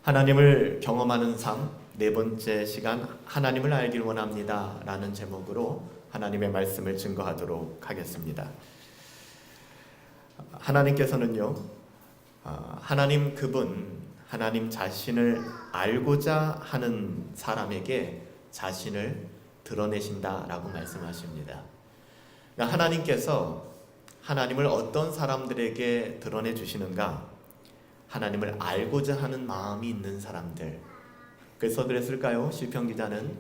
하나님을 경험하는 삶, 네 번째 시간 하나님을 알길 원합니다 라는 제목으로 하나님의 말씀을 증거하도록 하겠습니다. 하나님께서는요, 하나님 그분, 하나님 자신을 알고자 하는 사람에게 자신을 드러내신다라고 말씀하십니다. 그러니까 하나님께서 하나님을 어떤 사람들에게 드러내 주시는가? 하나님을 알고자 하는 마음이 있는 사람들. 그래서 그랬을까요? 시편 기자는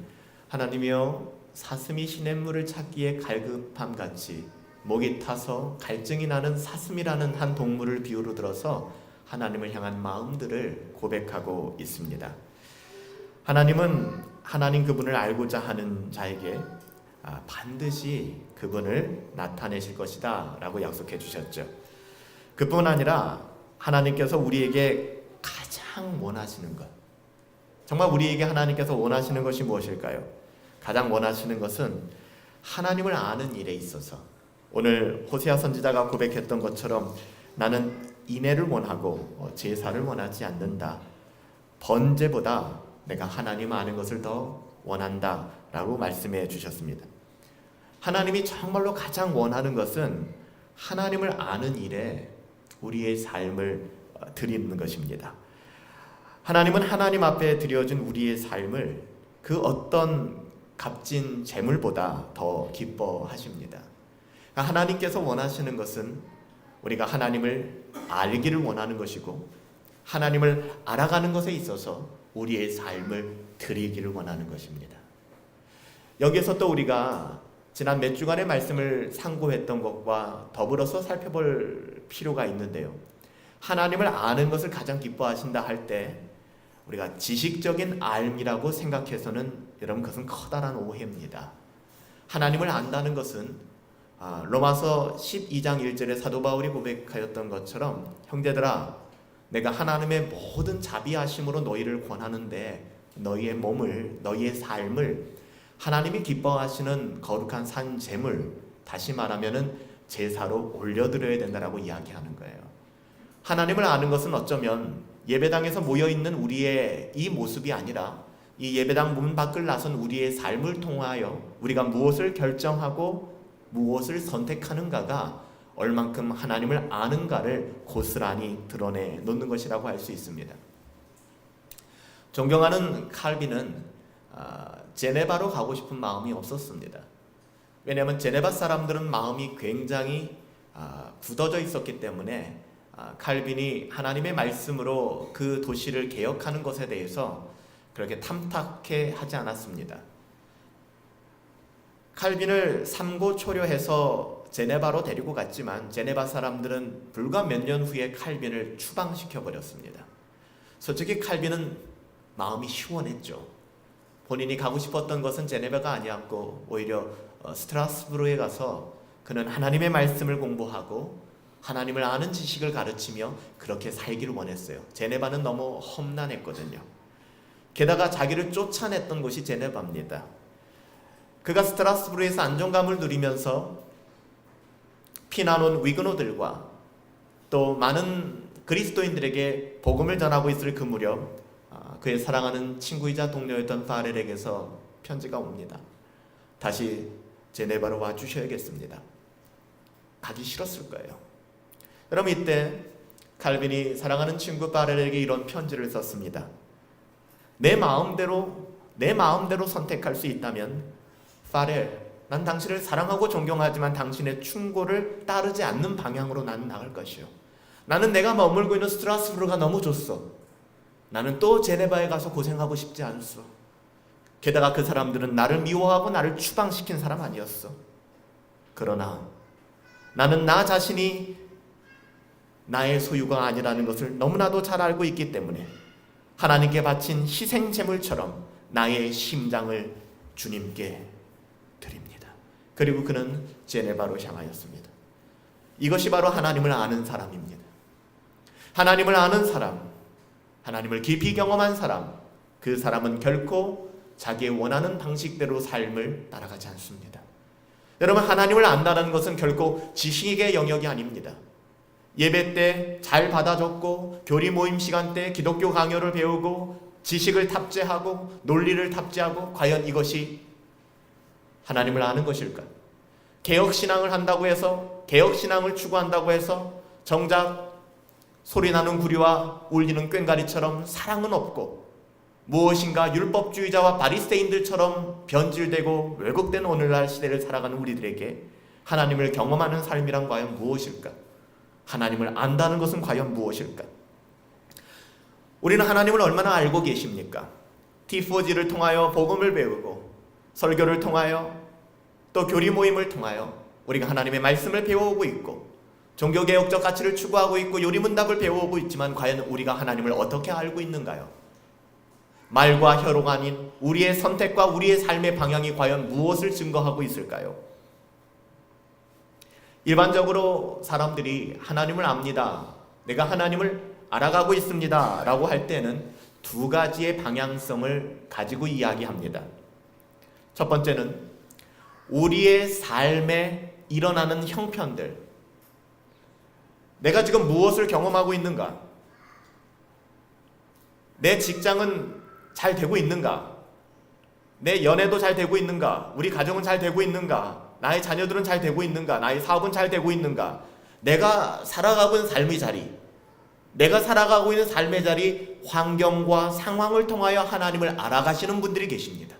하나님이여 사슴이 시냇물을 찾기에 갈급함 같이 목이 타서 갈증이 나는 사슴이라는 한 동물을 비유로 들어서 하나님을 향한 마음들을 고백하고 있습니다. 하나님은 하나님 그분을 알고자 하는 자에게 반드시 그분을 나타내실 것이다 라고 약속해 주셨죠. 그뿐 아니라 하나님께서 우리에게 가장 원하시는 것, 정말 우리에게 하나님께서 원하시는 것이 무엇일까요? 가장 원하시는 것은 하나님을 아는 일에 있어서 오늘 호세아 선지자가 고백했던 것처럼 나는 인애를 원하고 제사를 원하지 않는다. 번제보다 내가 하나님 아는 것을 더 원한다 라고 말씀해 주셨습니다. 하나님이 정말로 가장 원하는 것은 하나님을 아는 일에 우리의 삶을 드리는 것입니다. 하나님은 하나님 앞에 드려진 우리의 삶을 그 어떤 값진 재물보다 더 기뻐하십니다. 하나님께서 원하시는 것은 우리가 하나님을 알기를 원하는 것이고 하나님을 알아가는 것에 있어서 우리의 삶을 드리기를 원하는 것입니다. 여기에서 또 우리가 지난 몇 주간의 말씀을 상고했던 것과 더불어서 살펴볼 필요가 있는데요. 하나님을 아는 것을 가장 기뻐하신다 할 때 우리가 지식적인 알미라고 생각해서는 여러분 그것은 커다란 오해입니다. 하나님을 안다는 것은 로마서 12장 1절에 사도 바울이 고백하였던 것처럼 형제들아 내가 하나님의 모든 자비하심으로 너희를 권하는데 너희의 몸을 너희의 삶을 하나님이 기뻐하시는 거룩한 산 제물, 다시 말하면은 제사로 올려드려야 된다라고 이야기하는 거예요. 하나님을 아는 것은 어쩌면 예배당에서 모여있는 우리의 이 모습이 아니라 이 예배당 문 밖을 나선 우리의 삶을 통하여 우리가 무엇을 결정하고 무엇을 선택하는가가 얼만큼 하나님을 아는가를 고스란히 드러내 놓는 것이라고 할 수 있습니다. 존경하는 칼빈은 제네바로 가고 싶은 마음이 없었습니다. 왜냐하면 제네바 사람들은 마음이 굉장히 굳어져 있었기 때문에 칼빈이 하나님의 말씀으로 그 도시를 개혁하는 것에 대해서 그렇게 탐탁해 하지 않았습니다. 칼빈을 삼고초려해서 제네바로 데리고 갔지만 제네바 사람들은 불과 몇 년 후에 칼빈을 추방시켜 버렸습니다. 솔직히 칼빈은 마음이 시원했죠. 본인이 가고 싶었던 것은 제네바가 아니었고 오히려 스트라스부르에 가서 그는 하나님의 말씀을 공부하고 하나님을 아는 지식을 가르치며 그렇게 살기를 원했어요. 제네바는 너무 험난했거든요. 게다가 자기를 쫓아냈던 곳이 제네바입니다. 그가 스트라스부르에서 안정감을 누리면서 피난온 위그노들과 또 많은 그리스도인들에게 복음을 전하고 있을 그 무렵 그의 사랑하는 친구이자 동료였던 파렐에게서 편지가 옵니다. 다시 제네바로 와주셔야겠습니다. 가기 싫었을 거예요. 여러분 이때 칼빈이 사랑하는 친구 파렐에게 이런 편지를 썼습니다. 내 마음대로 선택할 수 있다면 파렐, 난 당신을 사랑하고 존경하지만 당신의 충고를 따르지 않는 방향으로 나는 나갈 것이요. 나는 내가 머물고 있는 스트라스부르가 너무 좋소. 나는 또 제네바에 가서 고생하고 싶지 않소. 게다가 그 사람들은 나를 미워하고 나를 추방시킨 사람 아니었어. 그러나 나는 나 자신이 나의 소유가 아니라는 것을 너무나도 잘 알고 있기 때문에 하나님께 바친 희생제물처럼 나의 심장을 주님께 드립니다. 그리고 그는 제네바로 향하였습니다. 이것이 바로 하나님을 아는 사람입니다. 하나님을 아는 사람, 하나님을 깊이 경험한 사람, 그 사람은 결코 자기의 원하는 방식대로 삶을 따라가지 않습니다. 여러분 하나님을 안다는 것은 결코 지식의 영역이 아닙니다. 예배 때 잘 받아줬고, 교리 모임 시간 때 기독교 강요를 배우고, 지식을 탑재하고, 논리를 탑재하고, 과연 이것이 하나님을 아는 것일까? 개혁신앙을 한다고 해서, 개혁신앙을 추구한다고 해서 정작 소리나는 구리와 울리는 꽹과리처럼 사랑은 없고, 무엇인가 율법주의자와 바리새인들처럼 변질되고 왜곡된 오늘날 시대를 살아가는 우리들에게 하나님을 경험하는 삶이란 과연 무엇일까? 하나님을 안다는 것은 과연 무엇일까? 우리는 하나님을 얼마나 알고 계십니까? T4G를 통하여 복음을 배우고, 설교를 통하여, 또 교리 모임을 통하여 우리가 하나님의 말씀을 배워오고 있고, 종교개혁적 가치를 추구하고 있고, 요리문답을 배워오고 있지만 과연 우리가 하나님을 어떻게 알고 있는가요? 말과 혀로가 아닌 우리의 선택과 우리의 삶의 방향이 과연 무엇을 증거하고 있을까요? 일반적으로 사람들이 하나님을 압니다, 내가 하나님을 알아가고 있습니다 라고 할 때는 두 가지의 방향성을 가지고 이야기합니다. 첫 번째는 우리의 삶에 일어나는 형편들, 내가 지금 무엇을 경험하고 있는가? 내 직장은 잘 되고 있는가? 내 연애도 잘 되고 있는가? 우리 가정은 잘 되고 있는가? 나의 자녀들은 잘 되고 있는가? 나의 사업은 잘 되고 있는가? 내가 살아가고 있는 삶의 자리, 내가 살아가고 있는 삶의 자리, 환경과 상황을 통하여 하나님을 알아가시는 분들이 계십니다.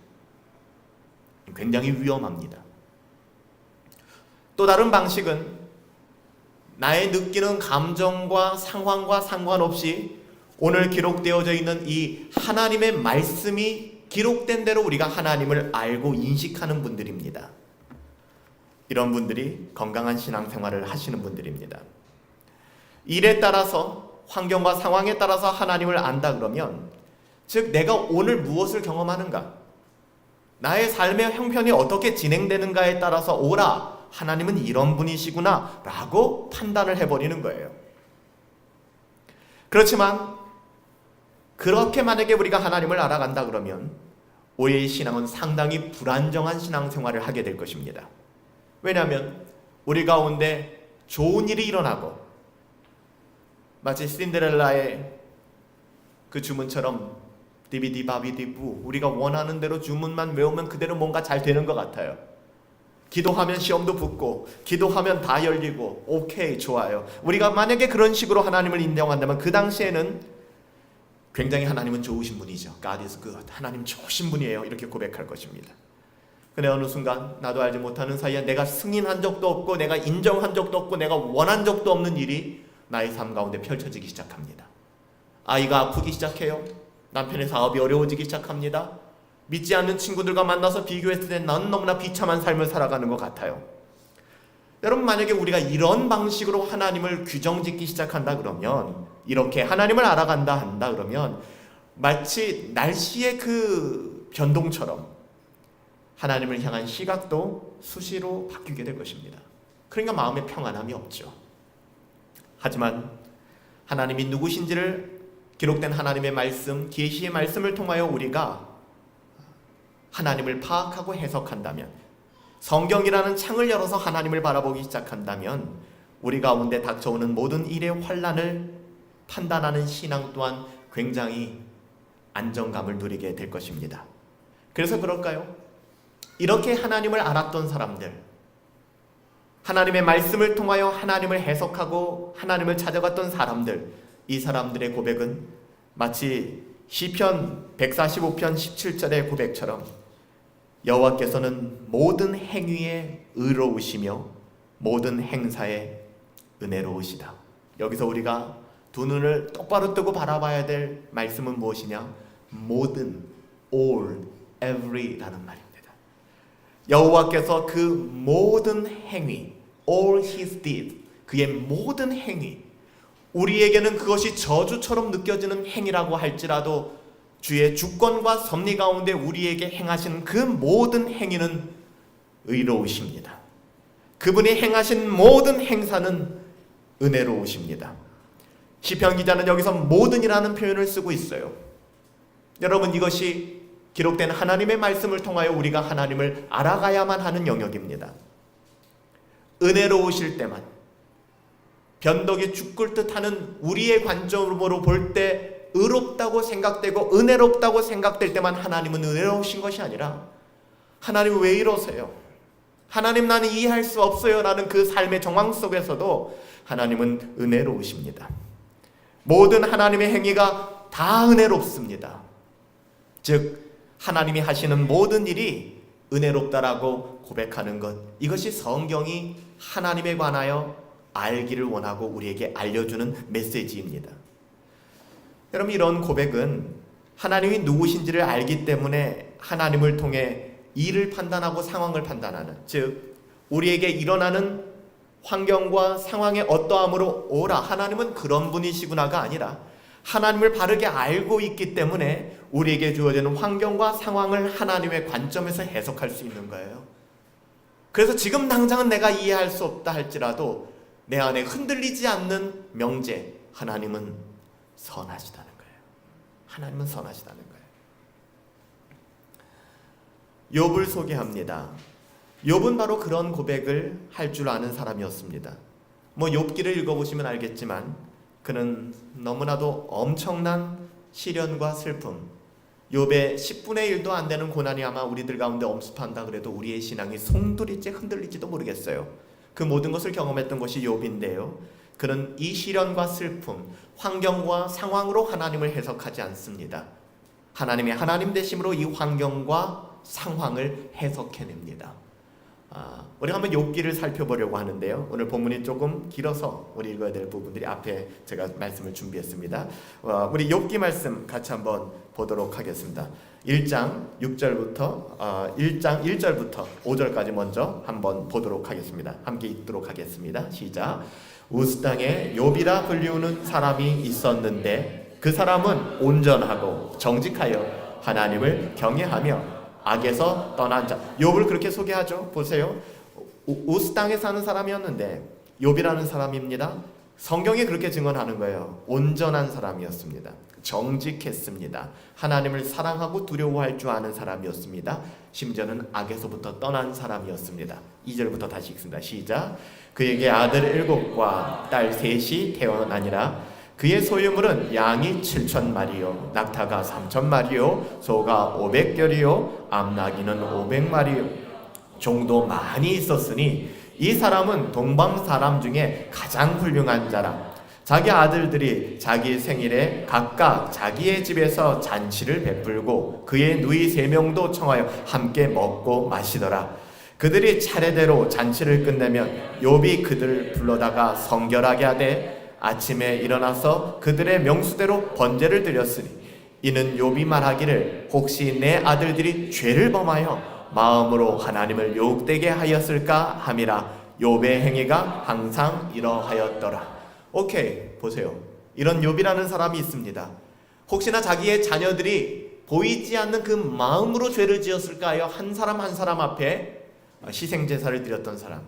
굉장히 위험합니다. 또 다른 방식은 나의 느끼는 감정과 상황과 상관없이 오늘 기록되어져 있는 이 하나님의 말씀이 기록된 대로 우리가 하나님을 알고 인식하는 분들입니다. 이런 분들이 건강한 신앙생활을 하시는 분들입니다. 일에 따라서, 환경과 상황에 따라서 하나님을 안다 그러면, 즉 내가 오늘 무엇을 경험하는가, 나의 삶의 형편이 어떻게 진행되는가에 따라서 오라, 하나님은 이런 분이시구나 라고 판단을 해버리는 거예요. 그렇지만 그렇게 만약에 우리가 하나님을 알아간다 그러면 우리의 신앙은 상당히 불안정한 신앙생활을 하게 될 것입니다. 왜냐하면 우리 가운데 좋은 일이 일어나고, 마치 신데렐라의 그 주문처럼 디비디바비디부, 우리가 원하는 대로 주문만 외우면 그대로 뭔가 잘 되는 것 같아요. 기도하면 시험도 붙고, 기도하면 다 열리고, 오케이, 좋아요. 우리가 만약에 그런 식으로 하나님을 인정한다면 그 당시에는 굉장히 하나님은 좋으신 분이죠. God is good. 하나님 좋으신 분이에요. 이렇게 고백할 것입니다. 근데 어느 순간 나도 알지 못하는 사이에 내가 승인한 적도 없고, 내가 인정한 적도 없고, 내가 원한 적도 없는 일이 나의 삶 가운데 펼쳐지기 시작합니다. 아이가 아프기 시작해요. 남편의 사업이 어려워지기 시작합니다. 믿지 않는 친구들과 만나서 비교했을 때 난 너무나 비참한 삶을 살아가는 것 같아요. 여러분, 만약에 우리가 이런 방식으로 하나님을 규정짓기 시작한다 그러면, 이렇게 하나님을 알아간다 한다 그러면 마치 날씨의 그 변동처럼 하나님을 향한 시각도 수시로 바뀌게 될 것입니다. 그러니까 마음에 평안함이 없죠. 하지만 하나님이 누구신지를 기록된 하나님의 말씀, 계시의 말씀을 통하여 우리가 하나님을 파악하고 해석한다면, 성경이라는 창을 열어서 하나님을 바라보기 시작한다면 우리 가운데 닥쳐오는 모든 일의 환난을 판단하는 신앙 또한 굉장히 안정감을 누리게 될 것입니다. 그래서 그럴까요? 이렇게 하나님을 알았던 사람들, 하나님의 말씀을 통하여 하나님을 해석하고 하나님을 찾아갔던 사람들, 이 사람들의 고백은 마치 시편 145편 17절의 고백처럼 여호와께서는 모든 행위에 의로우시며 모든 행사에 은혜로우시다. 여기서 우리가 두 눈을 똑바로 뜨고 바라봐야 될 말씀은 무엇이냐? 모든, all, every라는 말입니다. 여호와께서 그 모든 행위, all his deed, 그의 모든 행위, 우리에게는 그것이 저주처럼 느껴지는 행위라고 할지라도 주의 주권과 섭리 가운데 우리에게 행하신 그 모든 행위는 의로우십니다. 그분이 행하신 모든 행사는 은혜로우십니다. 시편 기자는 여기서 모든이라는 표현을 쓰고 있어요. 여러분, 이것이 기록된 하나님의 말씀을 통하여 우리가 하나님을 알아가야만 하는 영역입니다. 은혜로우실 때만, 변덕이 죽을 듯하는 우리의 관점으로 볼 때 의롭다고 생각되고 은혜롭다고 생각될 때만 하나님은 은혜로우신 것이 아니라 하나님 왜 이러세요? 하나님 나는 이해할 수 없어요 라는 그 삶의 정황 속에서도 하나님은 은혜로우십니다. 모든 하나님의 행위가 다 은혜롭습니다. 즉 하나님이 하시는 모든 일이 은혜롭다라고 고백하는 것, 이것이 성경이 하나님에 관하여 알기를 원하고 우리에게 알려주는 메시지입니다. 여러분, 이런 고백은 하나님이 누구신지를 알기 때문에 하나님을 통해 일을 판단하고 상황을 판단하는, 즉 우리에게 일어나는 환경과 상황의 어떠함으로 오라, 하나님은 그런 분이시구나가 아니라 하나님을 바르게 알고 있기 때문에 우리에게 주어지는 환경과 상황을 하나님의 관점에서 해석할 수 있는 거예요. 그래서 지금 당장은 내가 이해할 수 없다 할지라도 내 안에 흔들리지 않는 명제, 하나님은 선하시다는 거예요. 하나님은 선하시다는 거예요. 욥을 소개합니다. 욥은 바로 그런 고백을 할 줄 아는 사람이었습니다. 욥기를 읽어보시면 알겠지만 그는 너무나도 엄청난 시련과 슬픔, 욥의 10분의 1도 안 되는 고난이 아마 우리들 가운데 엄습한다 그래도 우리의 신앙이 송두리째 흔들릴지도 모르겠어요. 그 모든 것을 경험했던 것이 욥인데요, 그는 이 시련과 슬픔, 환경과 상황으로 하나님을 해석하지 않습니다. 하나님의 하나님 되심으로 이 환경과 상황을 해석해냅니다. 우리 한번 욥기를 살펴보려고 하는데요, 오늘 본문이 조금 길어서 우리 읽어야 될 부분들이 앞에 제가 말씀을 준비했습니다. 우리 욥기 말씀 같이 한번 보도록 하겠습니다. 1장 6절부터 1장 1절부터 5절까지 먼저 한번 보도록 하겠습니다. 함께 읽도록 하겠습니다. 시작. 우스 땅에 욥이라 불리우는 사람이 있었는데 그 사람은 온전하고 정직하여 하나님을 경외하며 악에서 떠난 자. 욥을 그렇게 소개하죠. 보세요. 우스 땅에 사는 사람이었는데 욥이라는 사람입니다. 성경이 그렇게 증언하는 거예요. 온전한 사람이었습니다. 정직했습니다. 하나님을 사랑하고 두려워할 줄 아는 사람이었습니다. 심지어는 악에서부터 떠난 사람이었습니다. 2절부터 다시 읽습니다. 시작. 그에게 아들 7과 딸 3이 태어나니라. 그의 소유물은 양이 7,000마리요 낙타가 3,000마리요 소가 500결이요 암나귀는 500마리요 종도 많이 있었으니 이 사람은 동방 사람 중에 가장 훌륭한 자라. 자기 아들들이 자기 생일에 각각 자기의 집에서 잔치를 베풀고 그의 누이 3명도 청하여 함께 먹고 마시더라. 그들이 차례대로 잔치를 끝내면 욥이 그들을 불러다가 성결하게 하되 아침에 일어나서 그들의 명수대로 번제를 드렸으니 이는 욥이 말하기를 혹시 내 아들들이 죄를 범하여 마음으로 하나님을 욕되게 하였을까 함이라. 욥의 행위가 항상 이러하였더라. 오케이, 보세요. 이런 욥이라는 사람이 있습니다. 혹시나 자기의 자녀들이 보이지 않는 그 마음으로 죄를 지었을까 하여 한 사람 한 사람 앞에 희생제사를 드렸던 사람,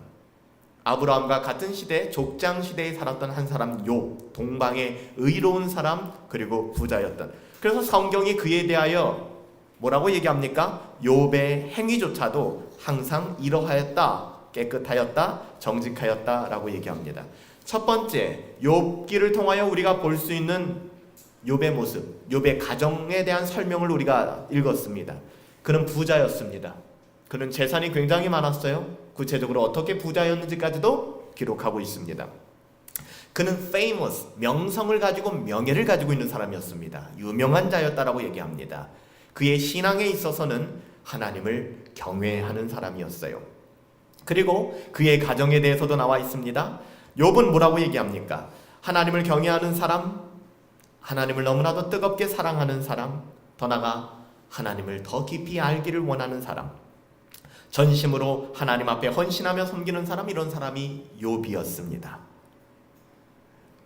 아브라함과 같은 시대 족장 시대에 살았던 한 사람 욥, 동방의 의로운 사람, 그리고 부자였던. 그래서 성경이 그에 대하여 뭐라고 얘기합니까? 욥의 행위조차도 항상 이러하였다, 깨끗하였다, 정직하였다 라고 얘기합니다. 첫 번째, 욥기를 통하여 우리가 볼 수 있는 욥의 모습, 욥의 가정에 대한 설명을 우리가 읽었습니다. 그는 부자였습니다. 그는 재산이 굉장히 많았어요. 구체적으로 어떻게 부자였는지까지도 기록하고 있습니다. 그는 famous, 명성을 가지고 명예를 가지고 있는 사람이었습니다. 유명한 자였다라고 얘기합니다. 그의 신앙에 있어서는 하나님을 경외하는 사람이었어요. 그리고 그의 가정에 대해서도 나와 있습니다. 욥은 뭐라고 얘기합니까? 하나님을 경외하는 사람, 하나님을 너무나도 뜨겁게 사랑하는 사람, 더 나아가 하나님을 더 깊이 알기를 원하는 사람, 전심으로 하나님 앞에 헌신하며 섬기는 사람, 이런 사람이 욥이었습니다.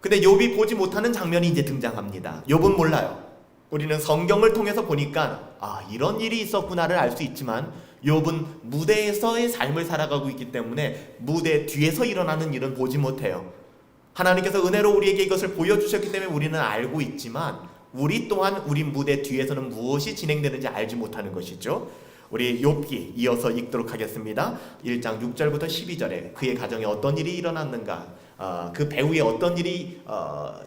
근데 욥이 보지 못하는 장면이 이제 등장합니다. 욥은 몰라요. 우리는 성경을 통해서 보니까 이런 일이 있었구나를 알 수 있지만 욥은 무대에서의 삶을 살아가고 있기 때문에 무대 뒤에서 일어나는 일은 보지 못해요. 하나님께서 은혜로 우리에게 이것을 보여주셨기 때문에 우리는 알고 있지만 우리 또한 우리 무대 뒤에서는 무엇이 진행되는지 알지 못하는 것이죠. 우리 욥기 이어서 읽도록 하겠습니다. 1장 6절부터 12절에 그의 가정에 어떤 일이 일어났는가, 그 배후에 어떤 일이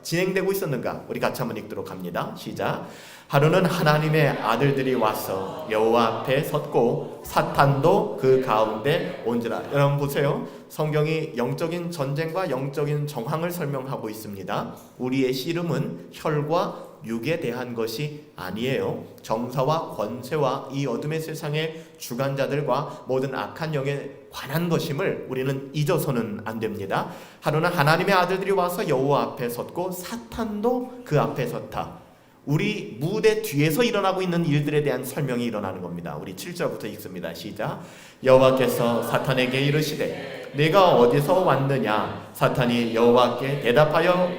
진행되고 있었는가? 우리 같이 한번 읽도록 합니다. 시작. 하루는 하나님의 아들들이 와서 여호와 앞에 섰고 사탄도 그 가운데 온지라. 여러분 보세요. 성경이 영적인 전쟁과 영적인 정황을 설명하고 있습니다. 우리의 씨름은 혈과 육에 대한 것이 아니에요. 정사와 권세와 이 어둠의 세상의 주관자들과 모든 악한 영에 관한 것임을 우리는 잊어서는 안 됩니다. 하루는 하나님의 아들들이 와서 여호와 앞에 섰고 사탄도 그 앞에 섰다. 우리 무대 뒤에서 일어나고 있는 일들에 대한 설명이 일어나는 겁니다. 우리 7절부터 읽습니다. 시작. 여호와께서 사탄에게 이르시되 네가 어디서 왔느냐? 사탄이 여호와께 대답하여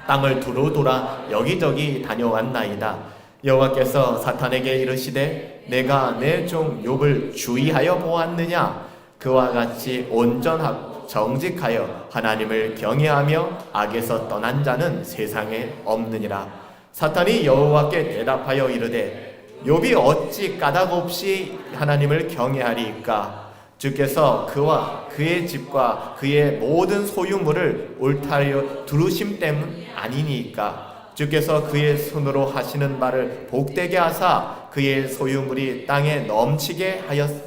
땅을 두루 돌아 여기저기 다녀왔나이다. 여호와께서 사탄에게 이르시되 내가 내 종 욥을 주의하여 보았느냐? 그와 같이 온전하고 정직하여 하나님을 경외하며 악에서 떠난 자는 세상에 없느니라. 사탄이 여호와께 대답하여 이르되 욥이 어찌 까닭 없이 하나님을 경외하리이까? 주께서 그와 그의 집과 그의 모든 소유물을 옳다려 두르심 때문 아니니까? 주께서 그의 손으로 하시는 바를 복되게 하사 그의 소유물이 땅에 넘치게 하였으니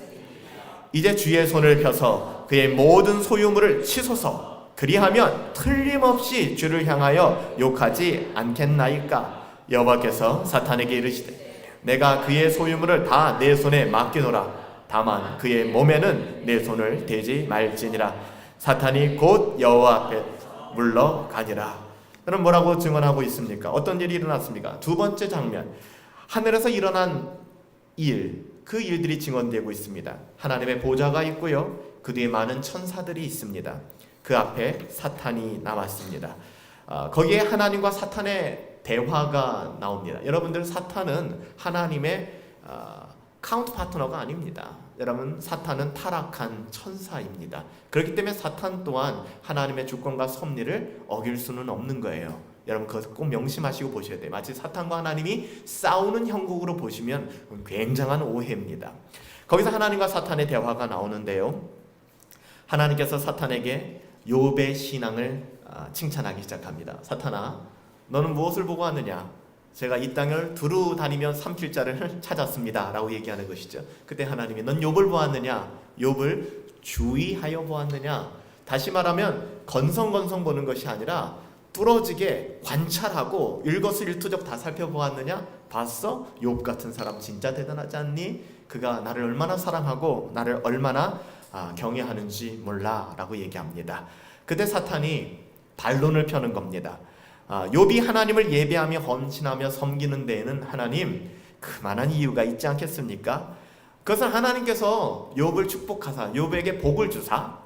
이제 주의 손을 펴서 그의 모든 소유물을 치소서. 그리하면 틀림없이 주를 향하여 욕하지 않겠나이까? 여호와께서 사탄에게 이르시되 내가 그의 소유물을 다 내 손에 맡기노라. 다만 그의 몸에는 내 손을 대지 말지니라. 사탄이 곧 여호와 앞에 물러가니라. 그럼 뭐라고 증언하고 있습니까? 어떤 일이 일어났습니까? 두 번째 장면, 하늘에서 일어난 일, 그 일들이 증언되고 있습니다. 하나님의 보좌가 있고요, 그 뒤에 많은 천사들이 있습니다. 그 앞에 사탄이 나왔습니다. 거기에 하나님과 사탄의 대화가 나옵니다. 여러분들, 사탄은 하나님의 카운트 파트너가 아닙니다. 여러분, 사탄은 타락한 천사입니다. 그렇기 때문에 사탄 또한 하나님의 주권과 섭리를 어길 수는 없는 거예요. 여러분, 그것 꼭 명심하시고 보셔야 돼요. 마치 사탄과 하나님이 싸우는 형국으로 보시면 굉장한 오해입니다. 거기서 하나님과 사탄의 대화가 나오는데요, 하나님께서 사탄에게 욥의 신앙을 칭찬하기 시작합니다. 사탄아, 너는 무엇을 보고 왔느냐? 제가 이 땅을 두루 다니며 삼킬 자를 찾았습니다 라고 얘기하는 것이죠. 그때 하나님이 넌 욥을 보았느냐? 욥을 주의하여 보았느냐? 다시 말하면 건성건성 보는 것이 아니라 뚫어지게 관찰하고 일거수일투족 다 살펴보았느냐? 봤어? 욥 같은 사람 진짜 대단하지 않니? 그가 나를 얼마나 사랑하고 나를 얼마나 경외하는지 몰라 라고 얘기합니다. 그때 사탄이 반론을 펴는 겁니다. 욥이 하나님을 예배하며 헌신하며 섬기는 데에는 하나님 그만한 이유가 있지 않겠습니까? 그것은 하나님께서 욥을 축복하사 욥에게 복을 주사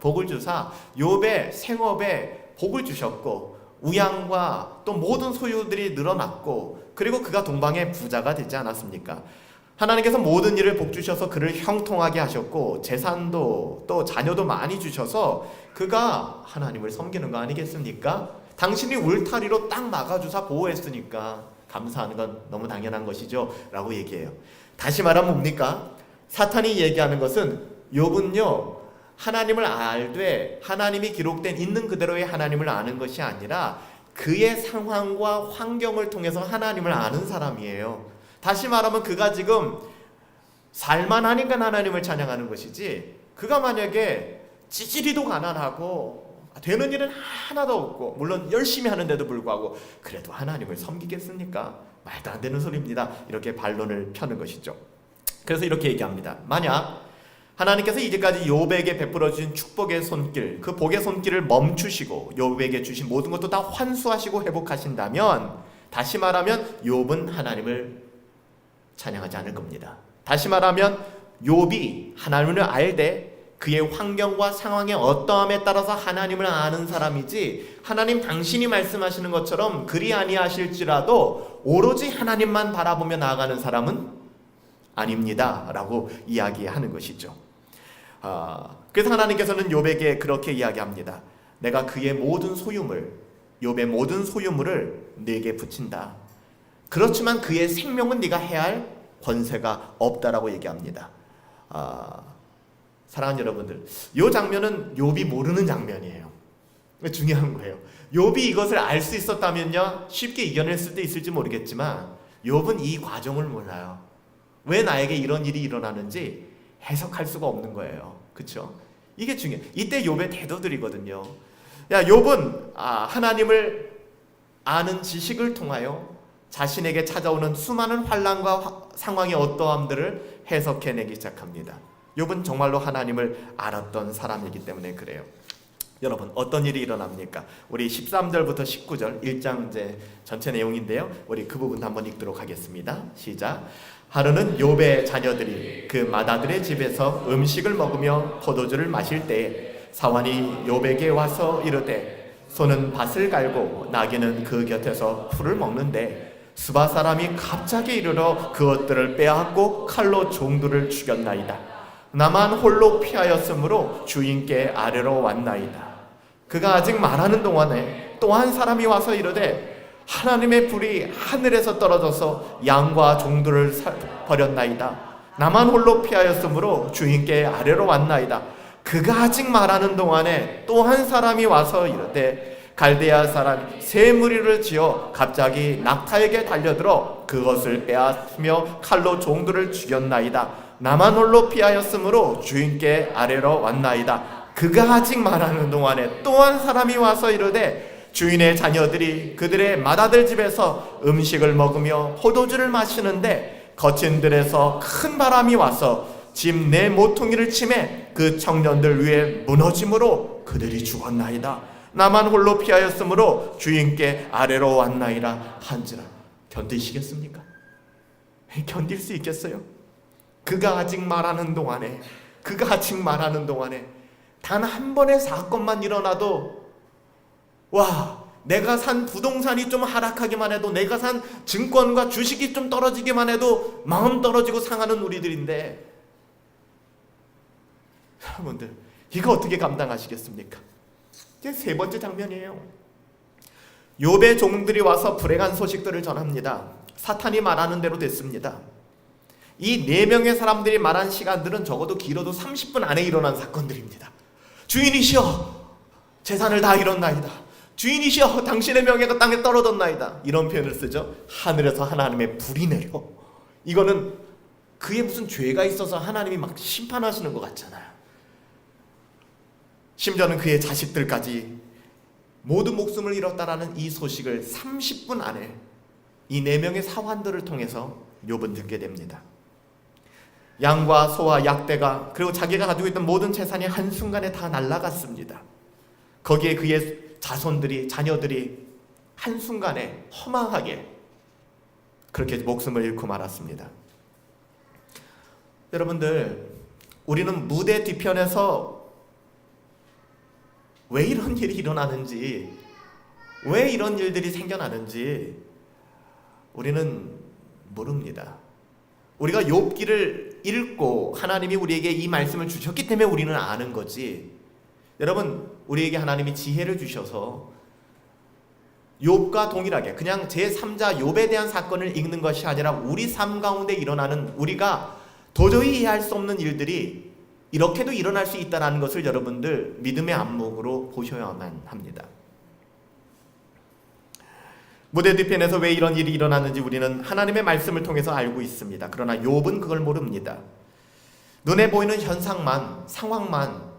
욥의 생업에 복을 주셨고 우양과 또 모든 소유들이 늘어났고 그리고 그가 동방의 부자가 되지 않았습니까? 하나님께서 모든 일을 복 주셔서 그를 형통하게 하셨고 재산도 또 자녀도 많이 주셔서 그가 하나님을 섬기는 거 아니겠습니까? 당신이 울타리로 딱 막아주사 보호했으니까 감사하는 건 너무 당연한 것이죠 라고 얘기해요. 다시 말하면 뭡니까? 사탄이 얘기하는 것은 욥은요, 하나님을 알되 하나님이 기록된 있는 그대로의 하나님을 아는 것이 아니라 그의 상황과 환경을 통해서 하나님을 아는 사람이에요. 다시 말하면 그가 지금 살만하니까 하나님을 찬양하는 것이지, 그가 만약에 찌질이도 가난하고 되는 일은 하나도 없고 물론 열심히 하는데도 불구하고 그래도 하나님을 섬기겠습니까? 말도 안 되는 소리입니다. 이렇게 반론을 펴는 것이죠. 그래서 이렇게 얘기합니다. 만약 하나님께서 이제까지 욥에게 베풀어 주신 축복의 손길, 그 복의 손길을 멈추시고 욥에게 주신 모든 것도 다 환수하시고 회복하신다면, 다시 말하면 욥은 하나님을 찬양하지 않을 겁니다. 다시 말하면 욥이 하나님을 알되 그의 환경과 상황의 어떠함에 따라서 하나님을 아는 사람이지, 하나님 당신이 말씀하시는 것처럼 그리 아니하실지라도 오로지 하나님만 바라보며 나아가는 사람은 아닙니다 라고 이야기하는 것이죠. 그래서 하나님께서는 욥에게 그렇게 이야기합니다. 내가 그의 모든 소유물, 욥의 모든 소유물을 네게 붙인다. 그렇지만 그의 생명은 네가 해할 권세가 없다라고 얘기합니다. 사랑하는 여러분들, 이 장면은 욥이 모르는 장면이에요. 중요한 거예요. 욥이 이것을 알 수 있었다면요, 쉽게 이겨낼 수도 있을지 모르겠지만 욥은 이 과정을 몰라요. 왜 나에게 이런 일이 일어나는지 해석할 수가 없는 거예요. 그렇죠? 이게 중요해요. 이때 욥의 태도들이거든요. 욥은 하나님을 아는 지식을 통하여 자신에게 찾아오는 수많은 환난과 상황의 어떠함들을 해석해내기 시작합니다. 욥은 정말로 하나님을 알았던 사람이기 때문에 그래요. 여러분, 어떤 일이 일어납니까? 우리 13절부터 19절 1장 이제 전체 내용인데요, 우리 그 부분 한번 읽도록 하겠습니다. 시작. 하루는 욥의 자녀들이 그 맏아들의 집에서 음식을 먹으며 포도주를 마실 때에 사환이 욥에게 와서 이르되 소는 밭을 갈고 나귀는 그 곁에서 풀을 먹는데 스바 사람이 갑자기 이르러 그것들을 빼앗고 칼로 종들을 죽였나이다. 나만 홀로 피하였으므로 주인께 아뢰러 왔나이다. 그가 아직 말하는 동안에 또 한 사람이 와서 이르되 하나님의 불이 하늘에서 떨어져서 양과 종들을 버렸나이다. 나만 홀로 피하였으므로 주인께 아뢰러 왔나이다. 그가 아직 말하는 동안에 또 한 사람이 와서 이르되 갈대아 사람이 새 무리를 지어 갑자기 낙타에게 달려들어 그것을 빼앗으며 칼로 종들을 죽였나이다. 나만 홀로 피하였으므로 주인께 아뢰러 왔나이다. 그가 아직 말하는 동안에 또 한 사람이 와서 이르되 주인의 자녀들이 그들의 맏아들 집에서 음식을 먹으며 포도주를 마시는데 거친 들에서 큰 바람이 와서 집 내 모퉁이를 치매 그 청년들 위에 무너짐으로 그들이 죽었나이다. 나만 홀로 피하였으므로 주인께 아뢰러 왔나이라 한지라. 견디시겠습니까? 견딜 수 있겠어요? 그가 아직 말하는 동안에 단 한 번의 사건만 일어나도 내가 산 부동산이 좀 하락하기만 해도, 내가 산 증권과 주식이 좀 떨어지기만 해도 마음 떨어지고 상하는 우리들인데, 여러분들 이거 어떻게 감당하시겠습니까? 이제 세 번째 장면이에요. 욥의 종들이 와서 불행한 소식들을 전합니다. 사탄이 말하는 대로 됐습니다. 이 네 명의 사람들이 말한 시간들은 적어도 길어도 30분 안에 일어난 사건들입니다. 주인이시여 재산을 다 잃었나이다. 주인이시여 당신의 명예가 땅에 떨어졌나이다. 이런 표현을 쓰죠. 하늘에서 하나님의 불이 내려. 이거는 그의 무슨 죄가 있어서 하나님이 막 심판하시는 것 같잖아요. 심지어는 그의 자식들까지 모두 목숨을 잃었다라는 이 소식을 30분 안에 이 네 명의 사환들을 통해서 욥은 듣게 됩니다. 양과 소와 약대가, 그리고 자기가 가지고 있던 모든 재산이 한순간에 다 날아갔습니다. 거기에 그의 자녀들이 한순간에 허망하게 그렇게 목숨을 잃고 말았습니다. 여러분들, 우리는 무대 뒤편에서 왜 이런 일이 일어나는지, 왜 이런 일들이 생겨나는지 우리는 모릅니다. 우리가 욥기를 읽고 하나님이 우리에게 이 말씀을 주셨기 때문에 우리는 아는 거지. 여러분, 우리에게 하나님이 지혜를 주셔서 욥과 동일하게 그냥 제3자 욥에 대한 사건을 읽는 것이 아니라 우리 삶 가운데 일어나는, 우리가 도저히 이해할 수 없는 일들이 이렇게도 일어날 수 있다는 것을 여러분들 믿음의 안목으로 보셔야만 합니다. 무대 뒤편에서 왜 이런 일이 일어나는지 우리는 하나님의 말씀을 통해서 알고 있습니다. 그러나 욥은 그걸 모릅니다. 눈에 보이는 현상만, 상황만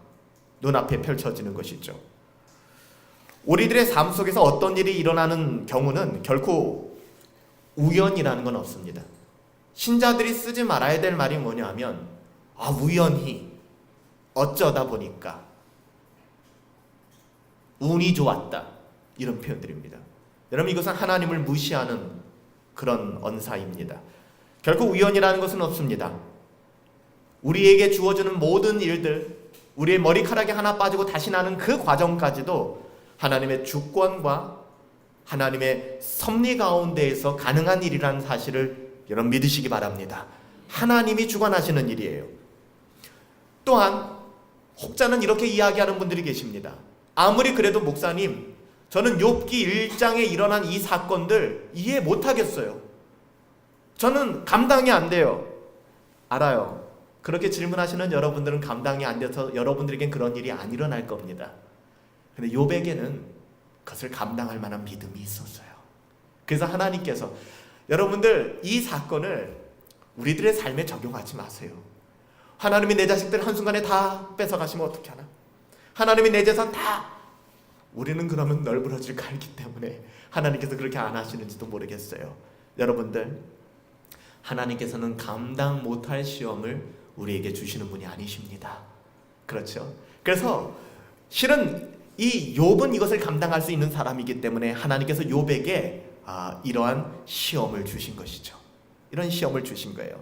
눈앞에 펼쳐지는 것이죠. 우리들의 삶 속에서 어떤 일이 일어나는 경우는 결코 우연이라는 건 없습니다. 신자들이 쓰지 말아야 될 말이 뭐냐 하면 우연히, 어쩌다 보니까, 운이 좋았다, 이런 표현들입니다. 여러분, 이것은 하나님을 무시하는 그런 언사입니다. 결코 우연이라는 것은 없습니다. 우리에게 주어지는 모든 일들, 우리의 머리카락이 하나 빠지고 다시 나는 그 과정까지도 하나님의 주권과 하나님의 섭리 가운데에서 가능한 일이라는 사실을 여러분 믿으시기 바랍니다. 하나님이 주관하시는 일이에요. 또한 혹자는 이렇게 이야기하는 분들이 계십니다. 아무리 그래도 목사님, 저는 욥기 1장에 일어난 이 사건들 이해 못하겠어요. 저는 감당이 안 돼요. 알아요. 그렇게 질문하시는 여러분들은 감당이 안 돼서 여러분들에겐 그런 일이 안 일어날 겁니다. 근데 욥에게는 그것을 감당할 만한 믿음이 있었어요. 그래서 하나님께서, 여러분들 이 사건을 우리들의 삶에 적용하지 마세요. 하나님이 내 자식들 한순간에 다 뺏어가시면 어떻게 하나? 하나님이 내 재산 다, 우리는 그러면 널브러질 갈기 때문에 하나님께서 그렇게 안 하시는지도 모르겠어요. 여러분들, 하나님께서는 감당 못할 시험을 우리에게 주시는 분이 아니십니다. 그렇죠? 그래서 실은 이 욥은 이것을 감당할 수 있는 사람이기 때문에 하나님께서 욥에게 이러한 시험을 주신 것이죠. 이런 시험을 주신 거예요.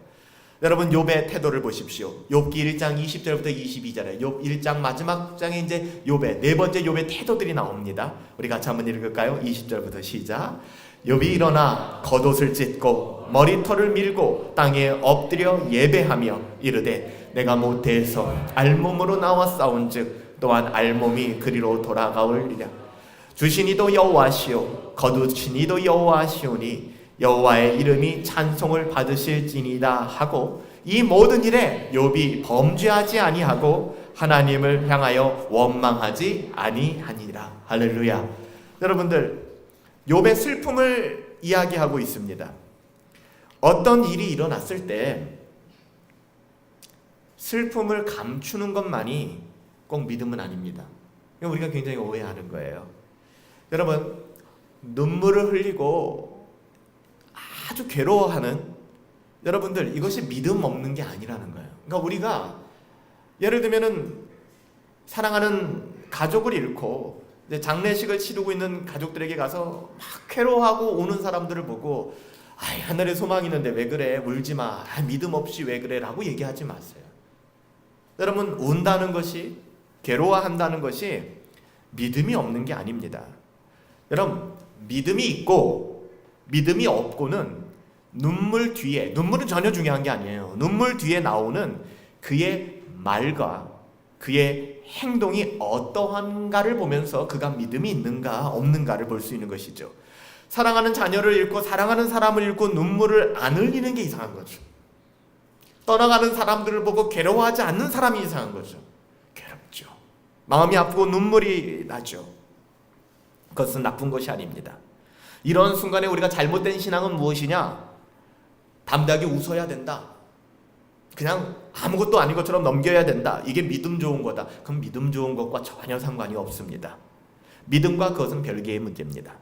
여러분, 욥의 태도를 보십시오. 욥기 1장 20절부터 22절에 욥 1장 마지막 장에 이제 욥의 네 번째 욥의 태도들이 나옵니다. 우리 같이 한번 읽을까요? 20절부터 시작. 욥이 일어나 겉옷을 찢고 머리털을 밀고 땅에 엎드려 예배하며 이르되 내가 모태에서 알몸으로 나와 싸운즉 또한 알몸이 그리로 돌아가오리라. 주신 이도 여호와시오 거두신 이도 여호와시오니 여호와의 이름이 찬송을 받으실지니이다 하고 이 모든 일에 욥이 범죄하지 아니하고 하나님을 향하여 원망하지 아니하니라. 할렐루야. 여러분들, 욥의 슬픔을 이야기하고 있습니다. 어떤 일이 일어났을 때 슬픔을 감추는 것만이 꼭 믿음은 아닙니다. 우리가 굉장히 오해하는 거예요. 여러분, 눈물을 흘리고 아주 괴로워하는 여러분들, 이것이 믿음 없는 게 아니라는 거예요. 그러니까 우리가 예를 들면은 사랑하는 가족을 잃고 이제 장례식을 치르고 있는 가족들에게 가서 막 괴로워하고 오는 사람들을 보고 하늘에 소망이 있는데 왜 그래? 울지 마. 믿음 없이 왜 그래? 라고 얘기하지 마세요. 여러분, 운다는 것이, 괴로워한다는 것이 믿음이 없는 게 아닙니다. 여러분, 믿음이 있고 믿음이 없고는 눈물 뒤에, 눈물은 전혀 중요한 게 아니에요. 눈물 뒤에 나오는 그의 말과 그의 행동이 어떠한가를 보면서 그가 믿음이 있는가 없는가를 볼 수 있는 것이죠. 사랑하는 자녀를 잃고 사랑하는 사람을 잃고 눈물을 안 흘리는 게 이상한 거죠. 떠나가는 사람들을 보고 괴로워하지 않는 사람이 이상한 거죠. 괴롭죠. 마음이 아프고 눈물이 나죠. 그것은 나쁜 것이 아닙니다. 이런 순간에 우리가 잘못된 신앙은 무엇이냐? 담대하게 웃어야 된다. 그냥 아무것도 아닌 것처럼 넘겨야 된다. 이게 믿음 좋은 거다. 그럼 믿음 좋은 것과 전혀 상관이 없습니다. 믿음과 그것은 별개의 문제입니다.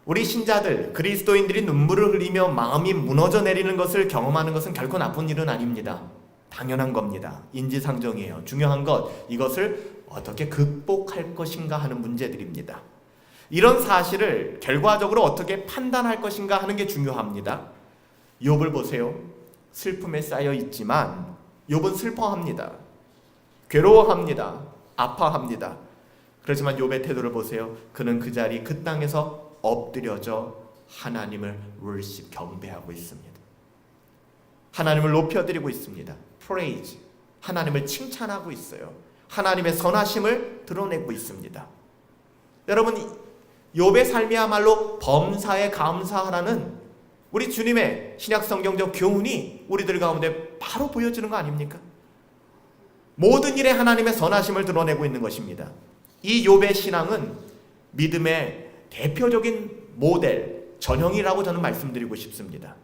우리 신자들, 그리스도인들이 눈물을 흘리며 마음이 무너져 내리는 것을 경험하는 것은 결코 나쁜 일은 아닙니다. 당연한 겁니다. 인지상정이에요. 중요한 것, 이것을 어떻게 극복할 것인가 하는 문제들입니다. 이런 사실을 결과적으로 어떻게 판단할 것인가 하는 게 중요합니다. 욥을 보세요. 슬픔에 쌓여 있지만 욥은 슬퍼합니다. 괴로워합니다. 아파합니다. 그렇지만 욥의 태도를 보세요. 그는 그 자리, 그 땅에서 엎드려져 하나님을 월십, 경배하고 있습니다. 하나님을 높여드리고 있습니다. praise, 하나님을 칭찬하고 있어요. 하나님의 선하심을 드러내고 있습니다. 여러분, 욥의 삶이야말로 범사에 감사하라는 우리 주님의 신약성경적 교훈이 우리들 가운데 바로 보여지는 거 아닙니까? 모든 일에 하나님의 선하심을 드러내고 있는 것입니다. 이 욥의 신앙은 믿음의 대표적인 모델, 전형이라고 저는 말씀드리고 싶습니다.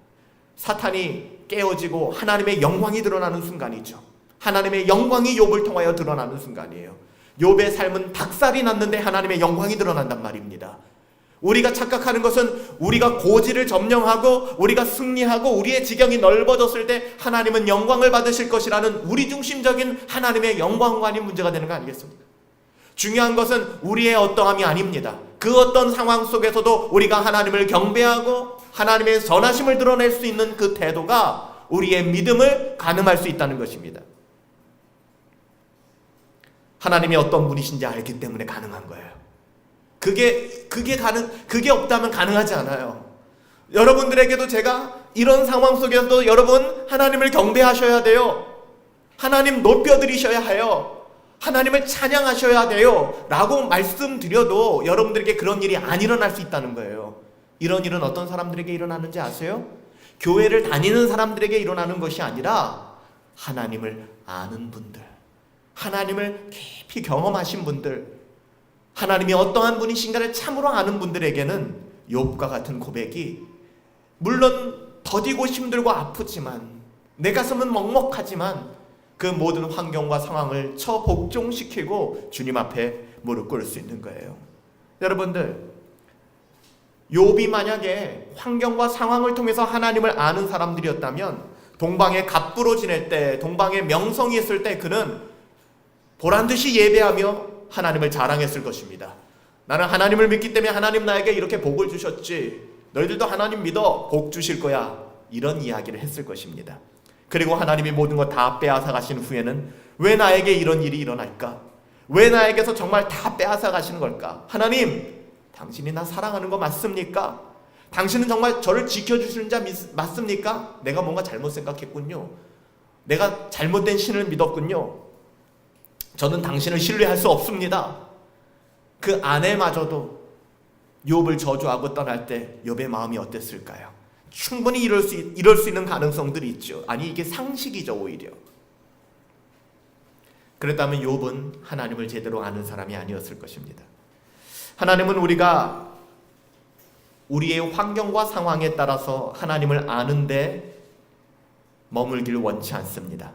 사탄이 깨어지고 하나님의 영광이 드러나는 순간이죠. 하나님의 영광이 욥을 통하여 드러나는 순간이에요. 욥의 삶은 닭살이 났는데 하나님의 영광이 드러난단 말입니다. 우리가 착각하는 것은 우리가 고지를 점령하고 우리가 승리하고 우리의 지경이 넓어졌을 때 하나님은 영광을 받으실 것이라는 우리 중심적인 하나님의 영광관이 문제가 되는 거 아니겠습니까? 중요한 것은 우리의 어떠함이 아닙니다. 그 어떤 상황 속에서도 우리가 하나님을 경배하고 하나님의 선하심을 드러낼 수 있는 그 태도가 우리의 믿음을 가늠할 수 있다는 것입니다. 하나님이 어떤 분이신지 알기 때문에 가능한 거예요. 그게 없다면 가능하지 않아요. 여러분들에게도 제가 이런 상황 속에서도 여러분 하나님을 경배하셔야 돼요. 하나님 높여드리셔야 해요. 하나님을 찬양하셔야 돼요. 라고 말씀드려도 여러분들에게 그런 일이 안 일어날 수 있다는 거예요. 이런 일은 어떤 사람들에게 일어나는지 아세요? 교회를 다니는 사람들에게 일어나는 것이 아니라 하나님을 아는 분들, 하나님을 깊이 경험하신 분들, 하나님이 어떠한 분이신가를 참으로 아는 분들에게는 욥과 같은 고백이 물론 더디고 힘들고 아프지만 내 가슴은 먹먹하지만 그 모든 환경과 상황을 처복종시키고 주님 앞에 무릎 꿇을 수 있는 거예요. 여러분들, 욥이 만약에 환경과 상황을 통해서 하나님을 아는 사람들이었다면 동방의 갑부로 지낼 때, 동방의 명성이 있을 때 그는 보란듯이 예배하며 하나님을 자랑했을 것입니다. 나는 하나님을 믿기 때문에 하나님 나에게 이렇게 복을 주셨지, 너희들도 하나님 믿어 복 주실 거야, 이런 이야기를 했을 것입니다. 그리고 하나님이 모든 것 다 빼앗아 가신 후에는 왜 나에게 이런 일이 일어날까? 왜 나에게서 정말 다 빼앗아 가시는 걸까? 하나님, 당신이 나 사랑하는 거 맞습니까? 당신은 정말 저를 지켜주시는 자 맞습니까? 내가 뭔가 잘못 생각했군요. 내가 잘못된 신을 믿었군요. 저는 당신을 신뢰할 수 없습니다. 그 아내마저도 욥을 저주하고 떠날 때 욥의 마음이 어땠을까요? 충분히 이럴 수 있는 가능성들이 있죠. 아니, 이게 상식이죠, 오히려. 그랬다면 욥은 하나님을 제대로 아는 사람이 아니었을 것입니다. 하나님은 우리가 우리의 환경과 상황에 따라서 하나님을 아는데 머물길 원치 않습니다.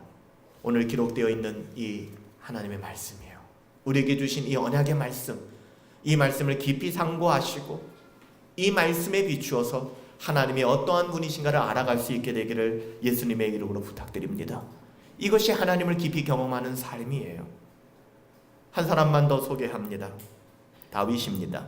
오늘 기록되어 있는 이 하나님의 말씀이에요. 우리에게 주신 이 언약의 말씀, 이 말씀을 깊이 상고하시고 이 말씀에 비추어서 하나님이 어떠한 분이신가를 알아갈 수 있게 되기를 예수님의 이름으로 부탁드립니다. 이것이 하나님을 깊이 경험하는 삶이에요. 한 사람만 더 소개합니다. 다윗입니다.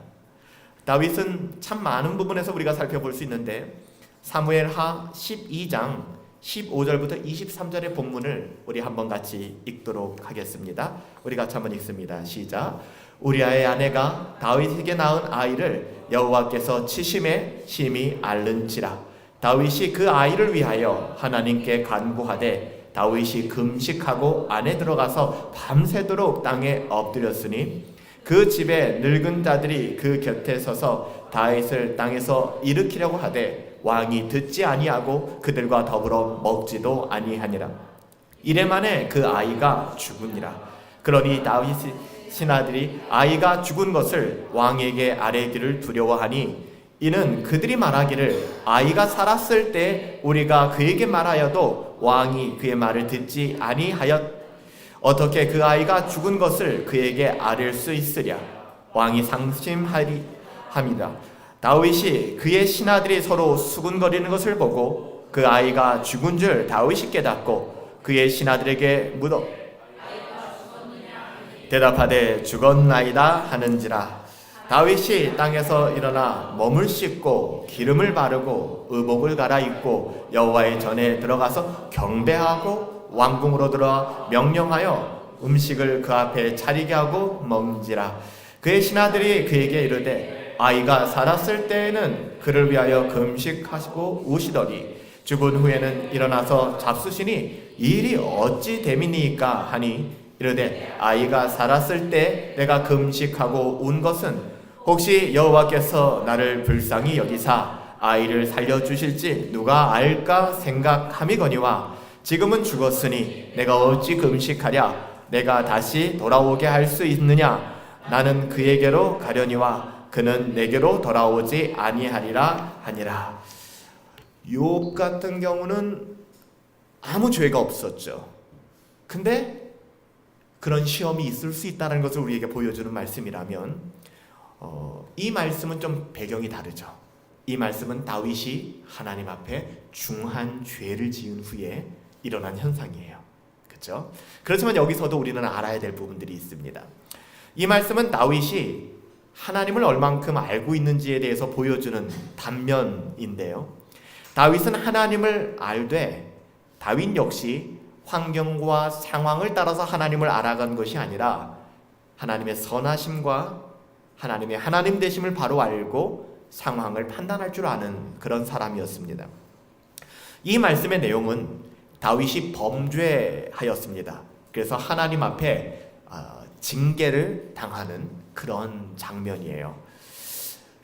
다윗은 참 많은 부분에서 우리가 살펴볼 수 있는데 사무엘하 12장 15절부터 23절의 본문을 우리 한번 같이 읽도록 하겠습니다. 우리 같이 한번 읽습니다. 시작. 우리아의 아내가 다윗에게 낳은 아이를 여호와께서 치심에 심히 앓는지라. 다윗이 그 아이를 위하여 하나님께 간구하되 다윗이 금식하고 안에 들어가서 밤새도록 땅에 엎드렸으니 그 집에 늙은 자들이 그 곁에 서서 다윗을 땅에서 일으키려고 하되 왕이 듣지 아니하고 그들과 더불어 먹지도 아니하니라. 이래 만에 그 아이가 죽으니라. 그러니 다윗이 신하들이 아이가 죽은 것을 왕에게 아뢰기를 두려워하니 이는 그들이 말하기를 아이가 살았을 때 우리가 그에게 말하여도 왕이 그의 말을 듣지 아니하였 어떻게 그 아이가 죽은 것을 그에게 아뢰 수 있으랴. 왕이 상심하리 함이라. 다윗이 그의 신하들이 서로 수군거리는 것을 보고 그 아이가 죽은 줄 다윗이 깨닫고 그의 신하들에게 묻어 대답하되 죽었나이다 하는지라. 다윗이 땅에서 일어나 몸을 씻고 기름을 바르고 의복을 갈아입고 여호와의 전에 들어가서 경배하고 왕궁으로 들어와 명령하여 음식을 그 앞에 차리게 하고 먹는지라. 그의 신하들이 그에게 이르되 아이가 살았을 때에는 그를 위하여 금식하시고 우시더니 죽은 후에는 일어나서 잡수시니 이 일이 어찌 됨이니까 하니 이르되 아이가 살았을 때 내가 금식하고 운 것은 혹시 여호와께서 나를 불쌍히 여기사 아이를 살려주실지 누가 알까 생각함이거니와 지금은 죽었으니 내가 어찌 금식하랴. 내가 다시 돌아오게 할 수 있느냐. 나는 그에게로 가려니와 그는 내게로 돌아오지 아니하리라 하니라. 욥 같은 경우는 아무 죄가 없었죠. 근데 그런 시험이 있을 수 있다는 것을 우리에게 보여주는 말씀이라면 이 말씀은 좀 배경이 다르죠. 이 말씀은 다윗이 하나님 앞에 중한 죄를 지은 후에 일어난 현상이에요. 그렇죠? 그렇지만 여기서도 우리는 알아야 될 부분들이 있습니다. 이 말씀은 다윗이 하나님을 얼만큼 알고 있는지에 대해서 보여주는 단면인데요. 다윗은 하나님을 알되 다윗 역시 환경과 상황을 따라서 하나님을 알아간 것이 아니라 하나님의 선하심과 하나님의 하나님 되심을 바로 알고 상황을 판단할 줄 아는 그런 사람이었습니다. 이 말씀의 내용은 다윗이 범죄하였습니다. 그래서 하나님 앞에 징계를 당하는 그런 장면이에요.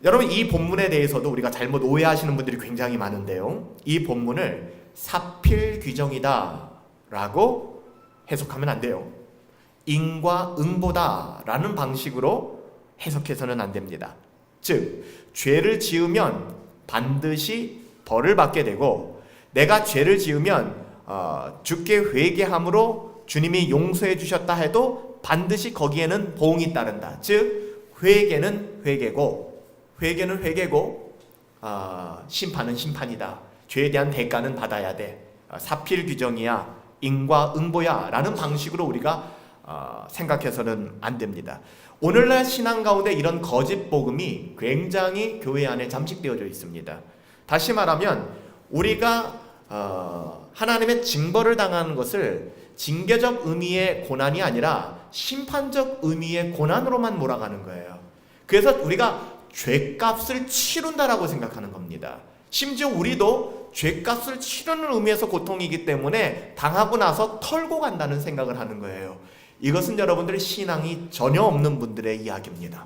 여러분, 이 본문에 대해서도 우리가 잘못 오해하시는 분들이 굉장히 많은데요. 이 본문을 사필귀정이다 라고 해석하면 안 돼요. 인과 응보다 라는 방식으로 해석해서는 안 됩니다. 즉, 죄를 지으면 반드시 벌을 받게 되고, 내가 죄를 지으면 주께 회개함으로 주님이 용서해 주셨다 해도 반드시 거기에는 보응이 따른다. 즉, 회개는 회개고 심판은 심판이다. 죄에 대한 대가는 받아야 돼. 사필 규정이야, 인과 응보야 라는 방식으로 우리가 생각해서는 안 됩니다. 오늘날 신앙 가운데 이런 거짓 복음이 굉장히 교회 안에 잠식되어져 있습니다. 다시 말하면 우리가 하나님의 징벌을 당하는 것을 징계적 의미의 고난이 아니라 심판적 의미의 고난으로만 몰아가는 거예요. 그래서 우리가 죄값을 치른다라고 생각하는 겁니다. 심지어 우리도 죄값을 치르는 의미에서 고통이기 때문에 당하고 나서 털고 간다는 생각을 하는 거예요. 이것은 여러분들의 신앙이 전혀 없는 분들의 이야기입니다.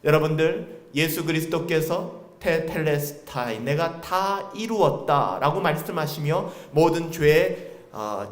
여러분들, 예수 그리스도께서 테텔레스타이, 내가 다 이루었다 라고 말씀하시며 모든 죄의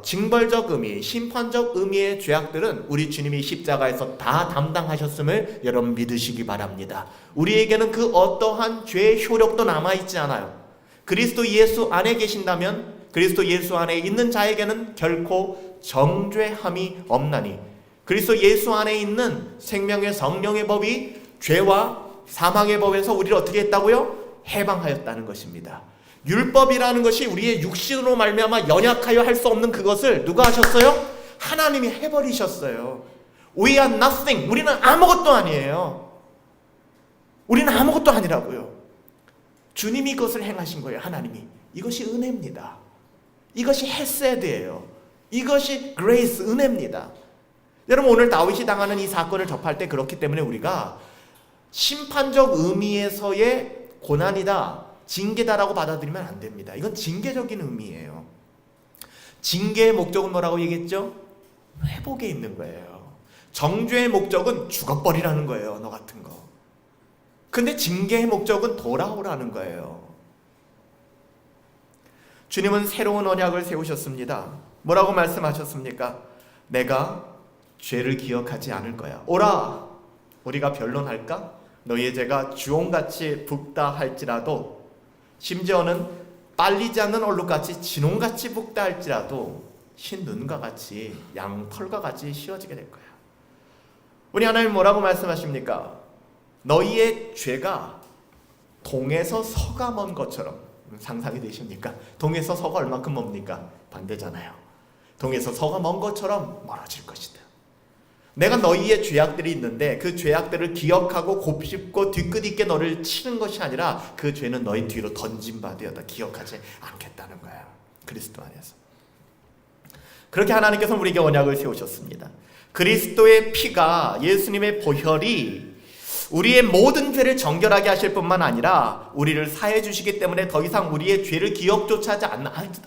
징벌적 의미, 심판적 의미의 죄악들은 우리 주님이 십자가에서 다 담당하셨음을 여러분 믿으시기 바랍니다. 우리에게는 그 어떠한 죄의 효력도 남아있지 않아요. 그리스도 예수 안에 계신다면, 그리스도 예수 안에 있는 자에게는 결코 정죄함이 없나니, 그리스도 예수 안에 있는 생명의 성령의 법이 죄와 사망의 법에서 우리를 어떻게 했다고요? 해방하였다는 것입니다. 율법이라는 것이 우리의 육신으로 말미암아 연약하여 할 수 없는 그것을 누가 하셨어요? 하나님이 해버리셨어요. We are nothing. 우리는 아무것도 아니에요. 우리는 아무것도 아니라고요. 주님이 그것을 행하신 거예요. 하나님이. 이것이 은혜입니다. 이것이 헤세드예요. 이것이 그레이스, 은혜입니다. 여러분, 오늘 다윗이 당하는 이 사건을 접할 때 그렇기 때문에 우리가 심판적 의미에서의 고난이다, 징계다라고 받아들이면 안 됩니다. 이건 징계적인 의미예요. 징계의 목적은 뭐라고 얘기했죠? 회복에 있는 거예요. 정죄의 목적은 죽어버리라는 거예요. 너 같은 거. 근데 징계의 목적은 돌아오라는 거예요. 주님은 새로운 언약을 세우셨습니다. 뭐라고 말씀하셨습니까? 내가 죄를 기억하지 않을 거야. 오라! 우리가 변론할까? 너희의 죄가 주홍같이 붓다 할지라도, 심지어는 빨리지 않는 얼룩같이 진홍같이 붓다 할지라도 흰눈과 같이 양털과 같이 씌워지게 될 거야. 우리 하나님 뭐라고 말씀하십니까? 너희의 죄가 동에서 서가 먼 것처럼, 상상이 되십니까? 동에서 서가 얼만큼 멉니까? 반대잖아요. 동에서 서가 먼 것처럼 멀어질 것이다. 내가 너희의 죄악들이 있는데 그 죄악들을 기억하고 곱씹고 뒤끝있게 너를 치는 것이 아니라 그 죄는 너희 뒤로 던진 바 되었다. 기억하지 않겠다는 거야. 그리스도 안에서. 그렇게 하나님께서 우리에게 언약을 세우셨습니다. 그리스도의 피가, 예수님의 보혈이 우리의 모든 죄를 정결하게 하실 뿐만 아니라 우리를 사해 주시기 때문에 더 이상 우리의 죄를 기억조차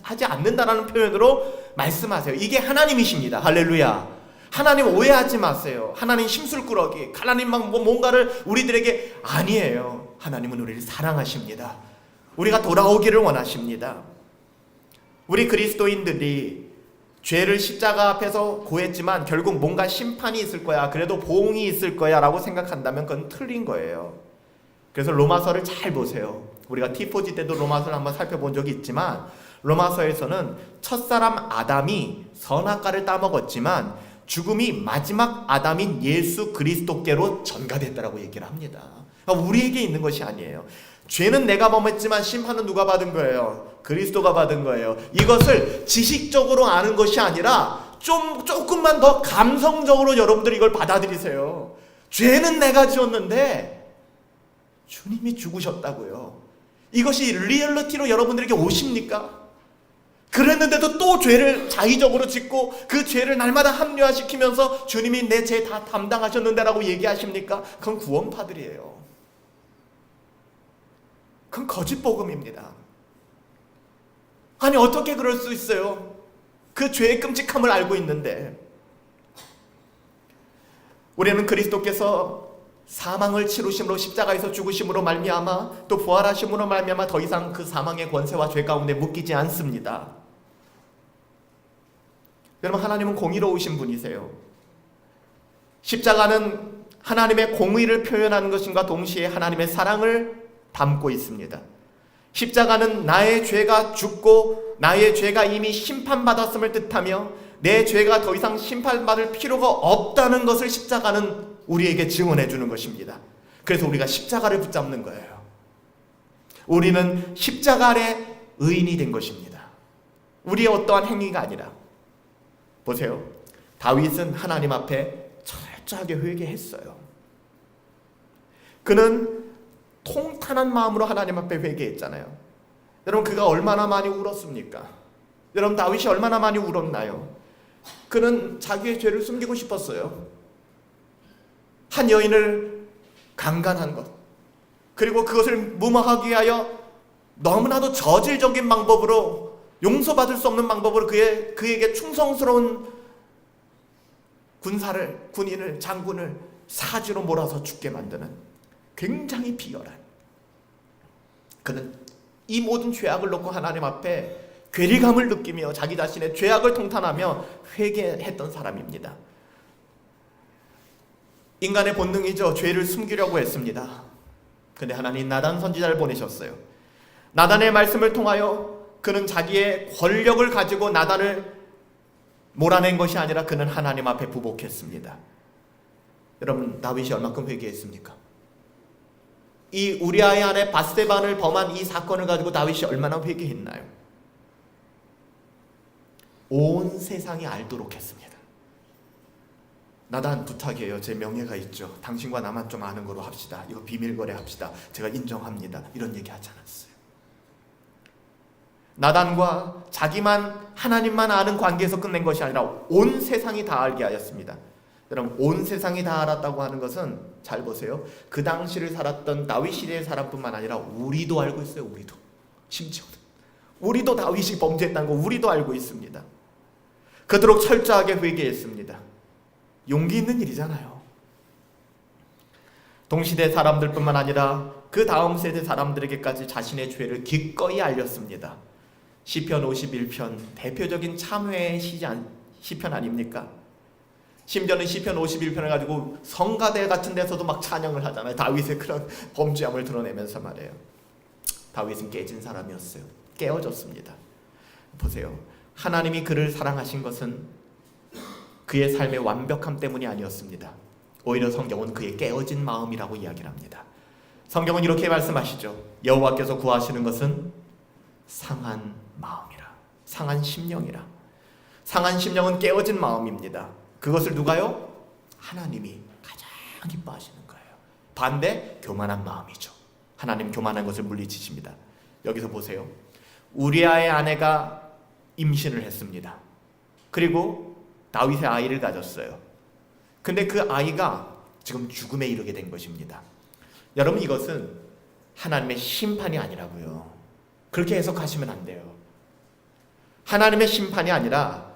하지 않는다라는 표현으로 말씀하세요. 이게 하나님이십니다. 할렐루야. 하나님 오해하지 마세요. 하나님 심술꾸러기, 하나님 막 뭔가를 우리들에게, 아니에요. 하나님은 우리를 사랑하십니다. 우리가 돌아오기를 원하십니다. 우리 그리스도인들이 죄를 십자가 앞에서 고했지만 결국 뭔가 심판이 있을 거야, 그래도 보응이 있을 거야 라고 생각한다면 그건 틀린 거예요. 그래서 로마서를 잘 보세요. 우리가 T4G 때도 로마서를 한번 살펴본 적이 있지만, 로마서에서는 첫사람 아담이 선악과를 따먹었지만 죽음이 마지막 아담인 예수 그리스도께로 전가됐다라고 얘기를 합니다. 그러니까 우리에게 있는 것이 아니에요. 죄는 내가 범했지만 심판은 누가 받은 거예요? 그리스도가 받은 거예요. 이것을 지식적으로 아는 것이 아니라 조금만 더 감성적으로 여러분들이 이걸 받아들이세요. 죄는 내가 지었는데 주님이 죽으셨다고요. 이것이 리얼리티로 여러분들에게 오십니까? 그랬는데도 또 죄를 자의적으로 짓고 그 죄를 날마다 합리화시키면서 주님이 내 죄 다 담당하셨는데 라고 얘기하십니까? 그건 구원파들이에요. 그건 거짓복음입니다. 아니, 어떻게 그럴 수 있어요? 그 죄의 끔찍함을 알고 있는데. 우리는 그리스도께서 사망을 치루심으로, 십자가에서 죽으심으로 말미암아 또 부활하심으로 말미암아 더 이상 그 사망의 권세와 죄 가운데 묶이지 않습니다. 여러분, 하나님은 공의로우신 분이세요. 십자가는 하나님의 공의를 표현하는 것인가 동시에 하나님의 사랑을 담고 있습니다. 십자가는 나의 죄가 죽고 나의 죄가 이미 심판받았음을 뜻하며 내 죄가 더 이상 심판받을 필요가 없다는 것을 십자가는 우리에게 증언해 주는 것입니다. 그래서 우리가 십자가를 붙잡는 거예요. 우리는 십자가 아래 의인이 된 것입니다. 우리의 어떠한 행위가 아니라. 보세요. 다윗은 하나님 앞에 철저하게 회개했어요. 그는 통탄한 마음으로 하나님 앞에 회개했잖아요. 여러분, 그가 얼마나 많이 울었습니까? 여러분, 다윗이 얼마나 많이 울었나요? 그는 자기의 죄를 숨기고 싶었어요. 한 여인을 강간한 것, 그리고 그것을 무마하기 위하여 너무나도 저질적인 방법으로, 용서받을 수 없는 방법으로 그에게 충성스러운 군인을, 장군을 사지로 몰아서 죽게 만드는 굉장히 비열한, 그는 이 모든 죄악을 놓고 하나님 앞에 괴리감을 느끼며 자기 자신의 죄악을 통탄하며 회개했던 사람입니다. 인간의 본능이죠. 죄를 숨기려고 했습니다. 근데 하나님 나단 선지자를 보내셨어요. 나단의 말씀을 통하여 그는 자기의 권력을 가지고 나단을 몰아낸 것이 아니라 그는 하나님 앞에 부복했습니다. 여러분, 다윗이 얼마큼 회개했습니까? 이 우리아의 아내 밧세바를 범한 이 사건을 가지고 다윗이 얼마나 회개했나요? 온 세상이 알도록 했습니다. 나단, 부탁이에요. 제 명예가 있죠. 당신과 나만 좀 아는 거로 합시다. 이거 비밀거래 합시다. 제가 인정합니다. 이런 얘기 하지 않았어요. 나단과 자기만, 하나님만 아는 관계에서 끝낸 것이 아니라 온 세상이 다 알게 하였습니다. 여러분, 온 세상이 다 알았다고 하는 것은, 잘 보세요, 그 당시를 살았던 다윗 시대의 사람뿐만 아니라 우리도 알고 있어요. 우리도. 심지어는 우리도 다윗이 범죄했다는 거 우리도 알고 있습니다. 그토록 철저하게 회개했습니다. 용기 있는 일이잖아요. 동시대 사람들뿐만 아니라 그 다음 세대 사람들에게까지 자신의 죄를 기꺼이 알렸습니다. 시편 51편, 대표적인 참회의 시편 아닙니까? 심지어는 시편 51편을 가지고 성가대 같은 데서도 막 찬양을 하잖아요. 다윗의 그런 범죄함을 드러내면서 말이에요. 다윗은 깨진 사람이었어요. 깨어졌습니다. 보세요. 하나님이 그를 사랑하신 것은 그의 삶의 완벽함 때문이 아니었습니다. 오히려 성경은 그의 깨어진 마음이라고 이야기를 합니다. 성경은 이렇게 말씀하시죠. 여호와께서 구하시는 것은 상한 마음이라, 상한 심령이라. 상한 심령은 깨어진 마음입니다. 그것을 누가요? 하나님이 가장 기뻐하시는 거예요. 반대, 교만한 마음이죠. 하나님 교만한 것을 물리치십니다. 여기서 보세요. 우리아의 아내가 임신을 했습니다. 그리고 다윗의 아이를 가졌어요. 근데 그 아이가 지금 죽음에 이르게 된 것입니다. 여러분, 이것은 하나님의 심판이 아니라고요. 그렇게 해석하시면 안 돼요. 하나님의 심판이 아니라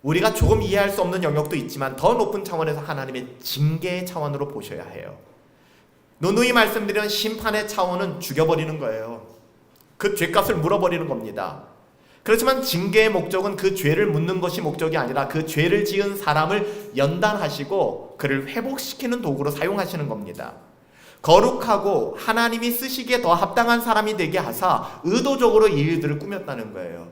우리가 조금 이해할 수 없는 영역도 있지만 더 높은 차원에서 하나님의 징계의 차원으로 보셔야 해요. 누누이 말씀드리는 심판의 차원은 죽여버리는 거예요. 그 죄값을 물어버리는 겁니다. 그렇지만 징계의 목적은 그 죄를 묻는 것이 목적이 아니라 그 죄를 지은 사람을 연단하시고 그를 회복시키는 도구로 사용하시는 겁니다. 거룩하고 하나님이 쓰시기에 더 합당한 사람이 되게 하사 의도적으로 이 일들을 꾸몄다는 거예요.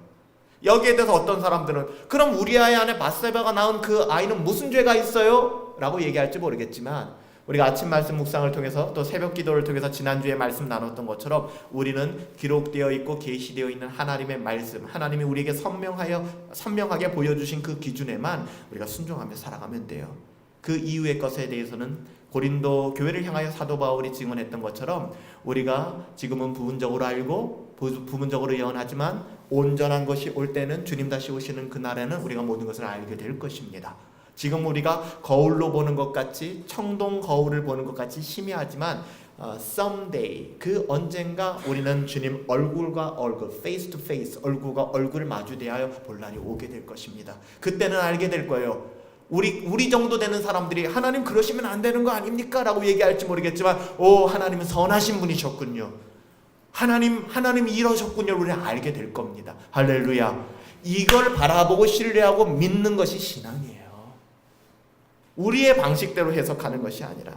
여기에 대해서 어떤 사람들은 그럼 우리아의 아내 밧세바가 낳은 그 아이는 무슨 죄가 있어요? 라고 얘기할지 모르겠지만, 우리가 아침 말씀 묵상을 통해서 또 새벽 기도를 통해서 지난주에 말씀 나눴던 것처럼 우리는 기록되어 있고 계시되어 있는 하나님의 말씀, 하나님이 우리에게 선명하게 보여주신 그 기준에만 우리가 순종하며 살아가면 돼요. 그 이후의 것에 대해서는 고린도 교회를 향하여 사도 바울이 증언했던 것처럼 우리가 지금은 부분적으로 알고 부분적으로 예언하지만 온전한 것이 올 때는, 주님 다시 오시는 그날에는 우리가 모든 것을 알게 될 것입니다. 지금 우리가 거울로 보는 것 같이, 청동 거울을 보는 것 같이 희미하지만 someday, 그 언젠가 우리는 주님 얼굴과 얼굴, face to face, 얼굴과 얼굴을 마주대하여 본란이 오게 될 것입니다. 그때는 알게 될 거예요. 우리 정도 되는 사람들이 하나님 그러시면 안 되는 거 아닙니까? 라고 얘기할지 모르겠지만, 오, 하나님은 선하신 분이셨군요. 하나님이 이러셨군요. 우리는 알게 될 겁니다. 할렐루야. 이걸 바라보고 신뢰하고 믿는 것이 신앙이에요. 우리의 방식대로 해석하는 것이 아니라.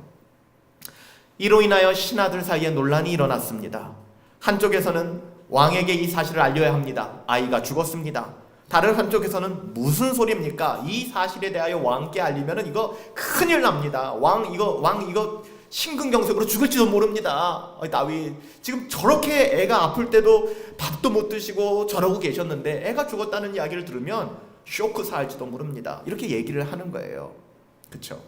이로 인하여 신하들 사이에 논란이 일어났습니다. 한쪽에서는 왕에게 이 사실을 알려야 합니다. 아이가 죽었습니다. 다른 한쪽에서는 무슨 소리입니까? 이 사실에 대하여 왕께 알리면은 이거 큰일 납니다. 왕 이거 심근경색으로 죽을지도 모릅니다. 다윗 지금 저렇게 애가 아플 때도 밥도 못 드시고 저러고 계셨는데 애가 죽었다는 이야기를 들으면 쇼크 살지도 모릅니다. 이렇게 얘기를 하는 거예요. 그렇죠?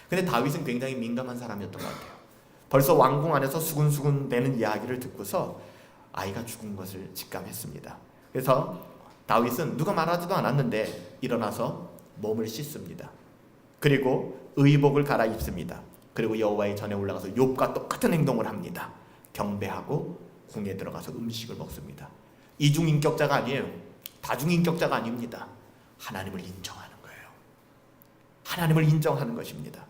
근데 다윗은 굉장히 민감한 사람이었던 것 같아요. 벌써 왕궁 안에서 수군수군 대는 이야기를 듣고서 아이가 죽은 것을 직감했습니다. 그래서 다윗은 누가 말하지도 않았는데 일어나서 몸을 씻습니다. 그리고 의복을 갈아입습니다. 그리고 여호와의 전에 올라가서 욥과 똑같은 행동을 합니다. 경배하고 궁에 들어가서 음식을 먹습니다. 이중인격자가 아니에요. 다중인격자가 아닙니다. 하나님을 인정하는 거예요. 하나님을 인정하는 것입니다.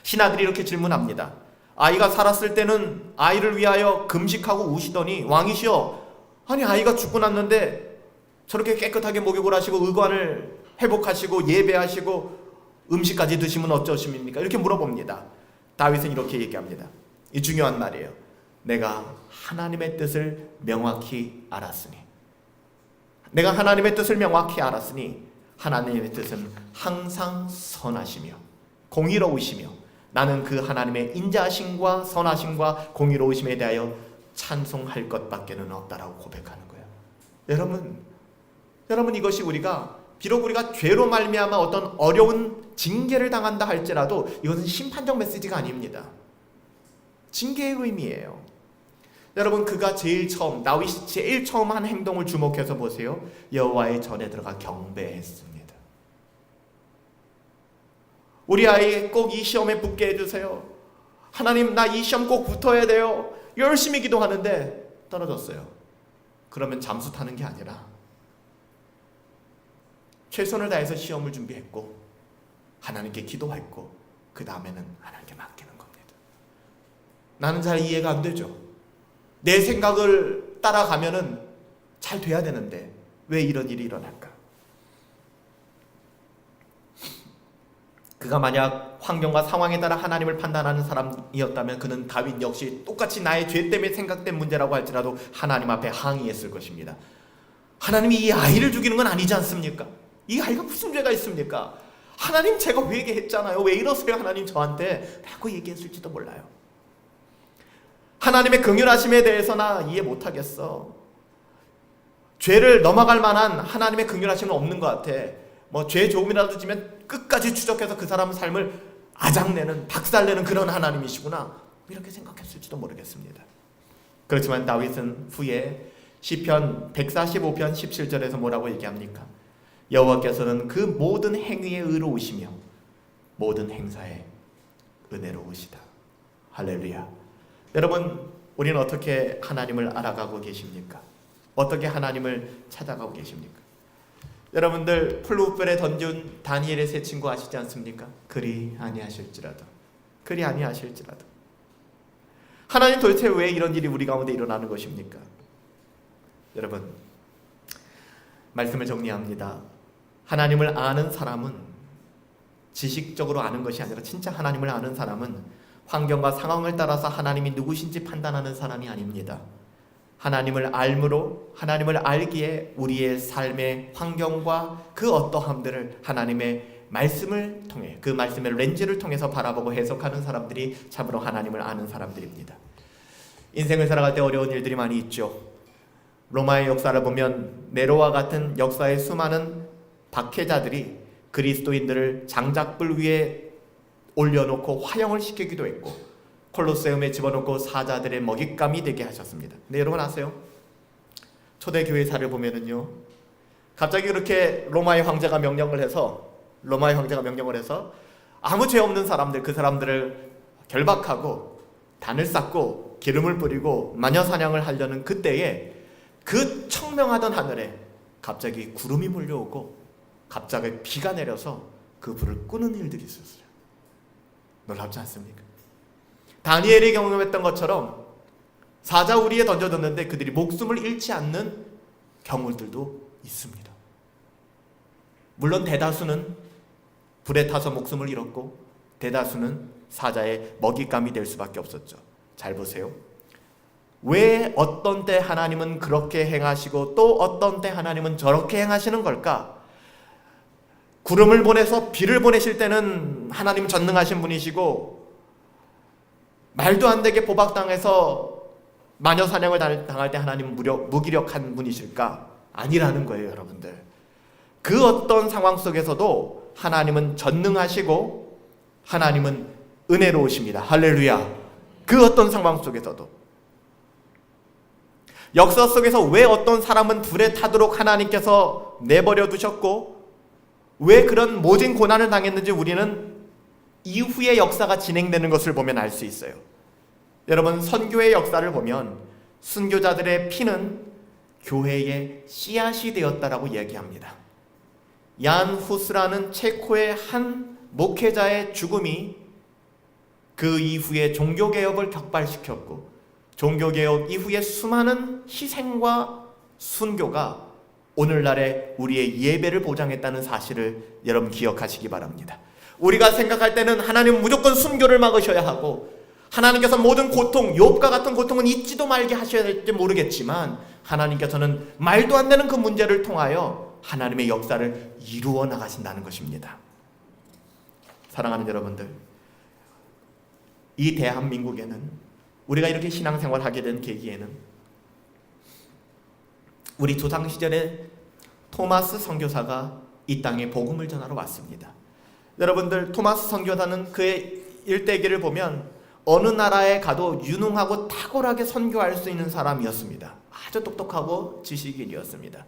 신하들이 이렇게 질문합니다. 아이가 살았을 때는 아이를 위하여 금식하고 우시더니 왕이시여, 아니 아이가 죽고 났는데 저렇게 깨끗하게 목욕을 하시고 의관을 회복하시고 예배하시고 음식까지 드시면 어쩌십니까? 이렇게 물어봅니다. 다윗은 이렇게 얘기합니다. 이 중요한 말이에요. 내가 하나님의 뜻을 명확히 알았으니, 내가 하나님의 뜻을 명확히 알았으니 하나님의 뜻은 항상 선하시며 공의로우시며 나는 그 하나님의 인자하심과 선하심과 공의로우심에 대하여 찬송할 것밖에는 없다라고 고백하는 거예요. 여러분 이것이 비록 우리가 죄로 말미암아 어떤 어려운 징계를 당한다 할지라도 이것은 심판적 메시지가 아닙니다. 징계의 의미예요. 여러분 그가 다윗이 제일 처음 한 행동을 주목해서 보세요. 여호와의 전에 들어가 경배했습니다. 우리 아이 꼭 이 시험에 붙게 해주세요. 하나님 나 이 시험 꼭 붙어야 돼요. 열심히 기도하는데 떨어졌어요. 그러면 잠수 타는 게 아니라 최선을 다해서 시험을 준비했고 하나님께 기도했고 그 다음에는 하나님께 맡기는 겁니다. 나는 잘 이해가 안 되죠. 내 생각을 따라가면은 잘 돼야 되는데 왜 이런 일이 일어날까? 그가 만약 환경과 상황에 따라 하나님을 판단하는 사람이었다면 그는 다윗 역시 똑같이 나의 죄 때문에 생각된 문제라고 할지라도 하나님 앞에 항의했을 것입니다. 하나님이 이 아이를 죽이는 건 아니지 않습니까? 이 아이가 무슨 죄가 있습니까? 하나님 제가 회개했잖아요. 왜 이러세요 하나님 저한테? 라고 얘기했을지도 몰라요. 하나님의 긍휼하심에 대해서 나 이해 못하겠어. 죄를 넘어갈 만한 하나님의 긍휼하심은 없는 것 같아. 죄 조금이라도 지면 끝까지 추적해서 그 사람의 삶을 아작내는 박살내는 그런 하나님이시구나, 이렇게 생각했을지도 모르겠습니다. 그렇지만 다윗은 후에 시편 145편 17절에서 뭐라고 얘기합니까? 여호와께서는 그 모든 행위에 의로우시며 모든 행사에 은혜로우시다. 할렐루야. 여러분 우리는 어떻게 하나님을 알아가고 계십니까? 어떻게 하나님을 찾아가고 계십니까? 여러분들 풀무불에 던진 다니엘의 세 친구 아시지 않습니까? 그리 아니하실지라도 하나님 도대체 왜 이런 일이 우리 가운데 일어나는 것입니까? 여러분 말씀을 정리합니다. 하나님을 아는 사람은 지식적으로 아는 것이 아니라 진짜 하나님을 아는 사람은 환경과 상황을 따라서 하나님이 누구신지 판단하는 사람이 아닙니다. 하나님을 알므로 하나님을 알기에 우리의 삶의 환경과 그 어떠함들을 하나님의 말씀을 통해 그 말씀의 렌즈를 통해서 바라보고 해석하는 사람들이 참으로 하나님을 아는 사람들입니다. 인생을 살아갈 때 어려운 일들이 많이 있죠. 로마의 역사를 보면 네로와 같은 역사의 수많은 박해자들이 그리스도인들을 장작불 위에 올려놓고 화형을 시키기도 했고 콜로세움에 집어넣고 사자들의 먹잇감이 되게 하셨습니다. 근데 여러분 아세요? 초대교회사를 보면은요, 갑자기 그렇게 로마의 황제가 명령을 해서 아무 죄 없는 사람들, 그 사람들을 결박하고 단을 쌓고 기름을 뿌리고 마녀사냥을 하려는 그때에 그 청명하던 하늘에 갑자기 구름이 몰려오고 갑자기 비가 내려서 그 불을 끄는 일들이 있었어요. 놀랍지 않습니까? 다니엘이 경험했던 것처럼 사자 우리에 던져졌는데 그들이 목숨을 잃지 않는 경우들도 있습니다. 물론 대다수는 불에 타서 목숨을 잃었고 대다수는 사자의 먹잇감이 될 수밖에 없었죠. 잘 보세요. 왜 어떤 때 하나님은 그렇게 행하시고 또 어떤 때 하나님은 저렇게 행하시는 걸까? 구름을 보내서 비를 보내실 때는 하나님 전능하신 분이시고, 말도 안 되게 포박당해서 마녀 사냥을 당할 때 하나님 무기력한 분이실까? 아니라는 거예요, 여러분들. 그 어떤 상황 속에서도 하나님은 전능하시고 하나님은 은혜로우십니다. 할렐루야. 그 어떤 상황 속에서도. 역사 속에서 왜 어떤 사람은 불에 타도록 하나님께서 내버려 두셨고 왜 그런 모진 고난을 당했는지 우리는 이후의 역사가 진행되는 것을 보면 알 수 있어요. 여러분, 선교의 역사를 보면 순교자들의 피는 교회의 씨앗이 되었다라고 얘기합니다. 얀 후스라는 체코의 한 목회자의 죽음이 그 이후에 종교개혁을 격발시켰고, 종교개혁 이후에 수많은 희생과 순교가 오늘날의 우리의 예배를 보장했다는 사실을 여러분 기억하시기 바랍니다. 우리가 생각할 때는 하나님은 무조건 순교를 막으셔야 하고 하나님께서 모든 고통, 욥과 같은 고통은 잊지도 말게 하셔야 될지 모르겠지만, 하나님께서는 말도 안 되는 그 문제를 통하여 하나님의 역사를 이루어 나가신다는 것입니다. 사랑하는 여러분들, 이 대한민국에는 우리가 이렇게 신앙생활을 하게 된 계기에는 우리 조상 시절에 토마스 선교사가 이 땅에 복음을 전하러 왔습니다. 여러분들, 토마스 선교사는 그의 일대기를 보면 어느 나라에 가도 유능하고 탁월하게 선교할 수 있는 사람이었습니다. 아주 똑똑하고 지식인이었습니다.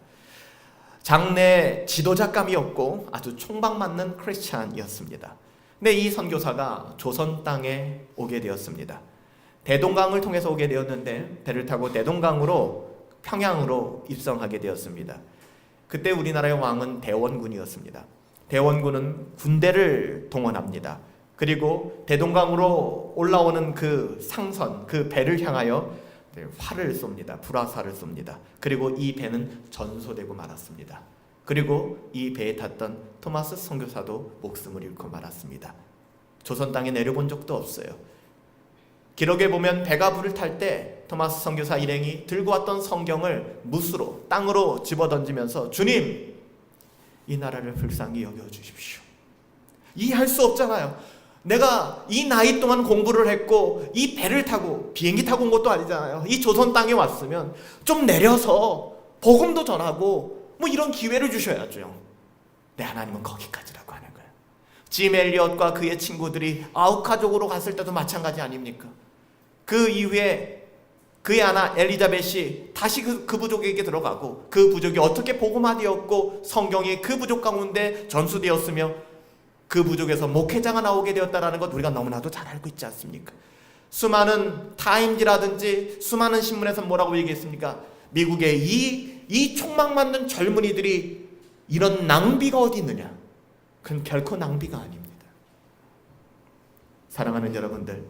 장래 지도자감이었고 아주 총박맞는 크리스찬이었습니다. 근데 이 선교사가 조선 땅에 오게 되었습니다. 대동강을 통해서 오게 되었는데 배를 타고 대동강으로 평양으로 입성하게 되었습니다. 그때 우리나라의 왕은 대원군이었습니다. 대원군은 군대를 동원합니다. 그리고 대동강으로 올라오는 그 상선, 그 배를 향하여 활을 쏩니다. 불화살을 쏩니다. 그리고 이 배는 전소되고 말았습니다. 그리고 이 배에 탔던 토마스 선교사도 목숨을 잃고 말았습니다. 조선 땅에 내려본 적도 없어요. 기록에 보면 배가 불을 탈 때 토마스 선교사 일행이 들고 왔던 성경을 묻으로 땅으로 집어던지면서, 주님, 이 나라를 불쌍히 여겨주십시오. 이해할 수 없잖아요. 내가 이 나이 동안 공부를 했고 이 배를 타고 비행기 타고 온 것도 아니잖아요. 이 조선 땅에 왔으면 좀 내려서 복음도 전하고 뭐 이런 기회를 주셔야죠. 네, 하나님은 거기까지라고 하는 거예요. 짐 엘리엇과 그의 친구들이 아우카족으로 갔을 때도 마찬가지 아닙니까? 그 이후에 그의 아나 엘리자벳이 다시 그 부족에게 들어가고 그 부족이 어떻게 복음화되었고 성경이 그 부족 가운데 전수되었으며 그 부족에서 목회자가 나오게 되었다는 것 우리가 너무나도 잘 알고 있지 않습니까? 수많은 타임지라든지 수많은 신문에서 뭐라고 얘기했습니까? 미국의 이 촉망맞는 젊은이들이 이런 낭비가 어디 있느냐? 그건 결코 낭비가 아닙니다. 사랑하는 여러분들,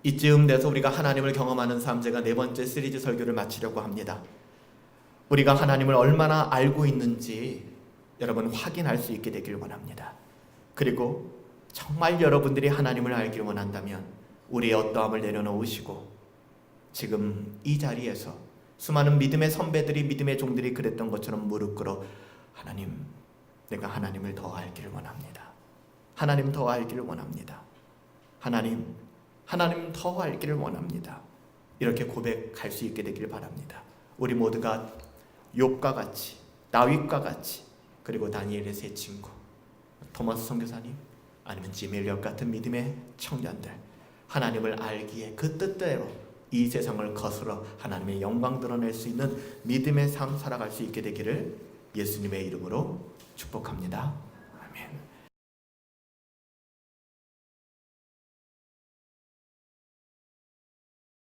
이쯤 돼서 우리가 하나님을 경험하는 삶, 제가 네 번째 시리즈 설교를 마치려고 합니다. 우리가 하나님을 얼마나 알고 있는지 여러분 확인할 수 있게 되길 원합니다. 그리고 정말 여러분들이 하나님을 알기를 원한다면 우리의 어떠함을 내려놓으시고 지금 이 자리에서 수많은 믿음의 선배들이, 믿음의 종들이 그랬던 것처럼 무릎 꿇어, 하나님, 내가 하나님을 더 알기를 원합니다. 하나님 더 알기를 원합니다. 하나님 더 알기를 원합니다. 이렇게 고백할 수 있게 되길 바랍니다. 우리 모두가 욥과 같이, 다윗과 같이, 그리고 다니엘의 세 친구, 토마스 선교사님, 아니면 짐 엘리엇 같은 믿음의 청년들, 하나님을 알기에 그 뜻대로 이 세상을 거스러 하나님의 영광 드러낼 수 있는 믿음의 삶 살아갈 수 있게 되기를 예수님의 이름으로 축복합니다.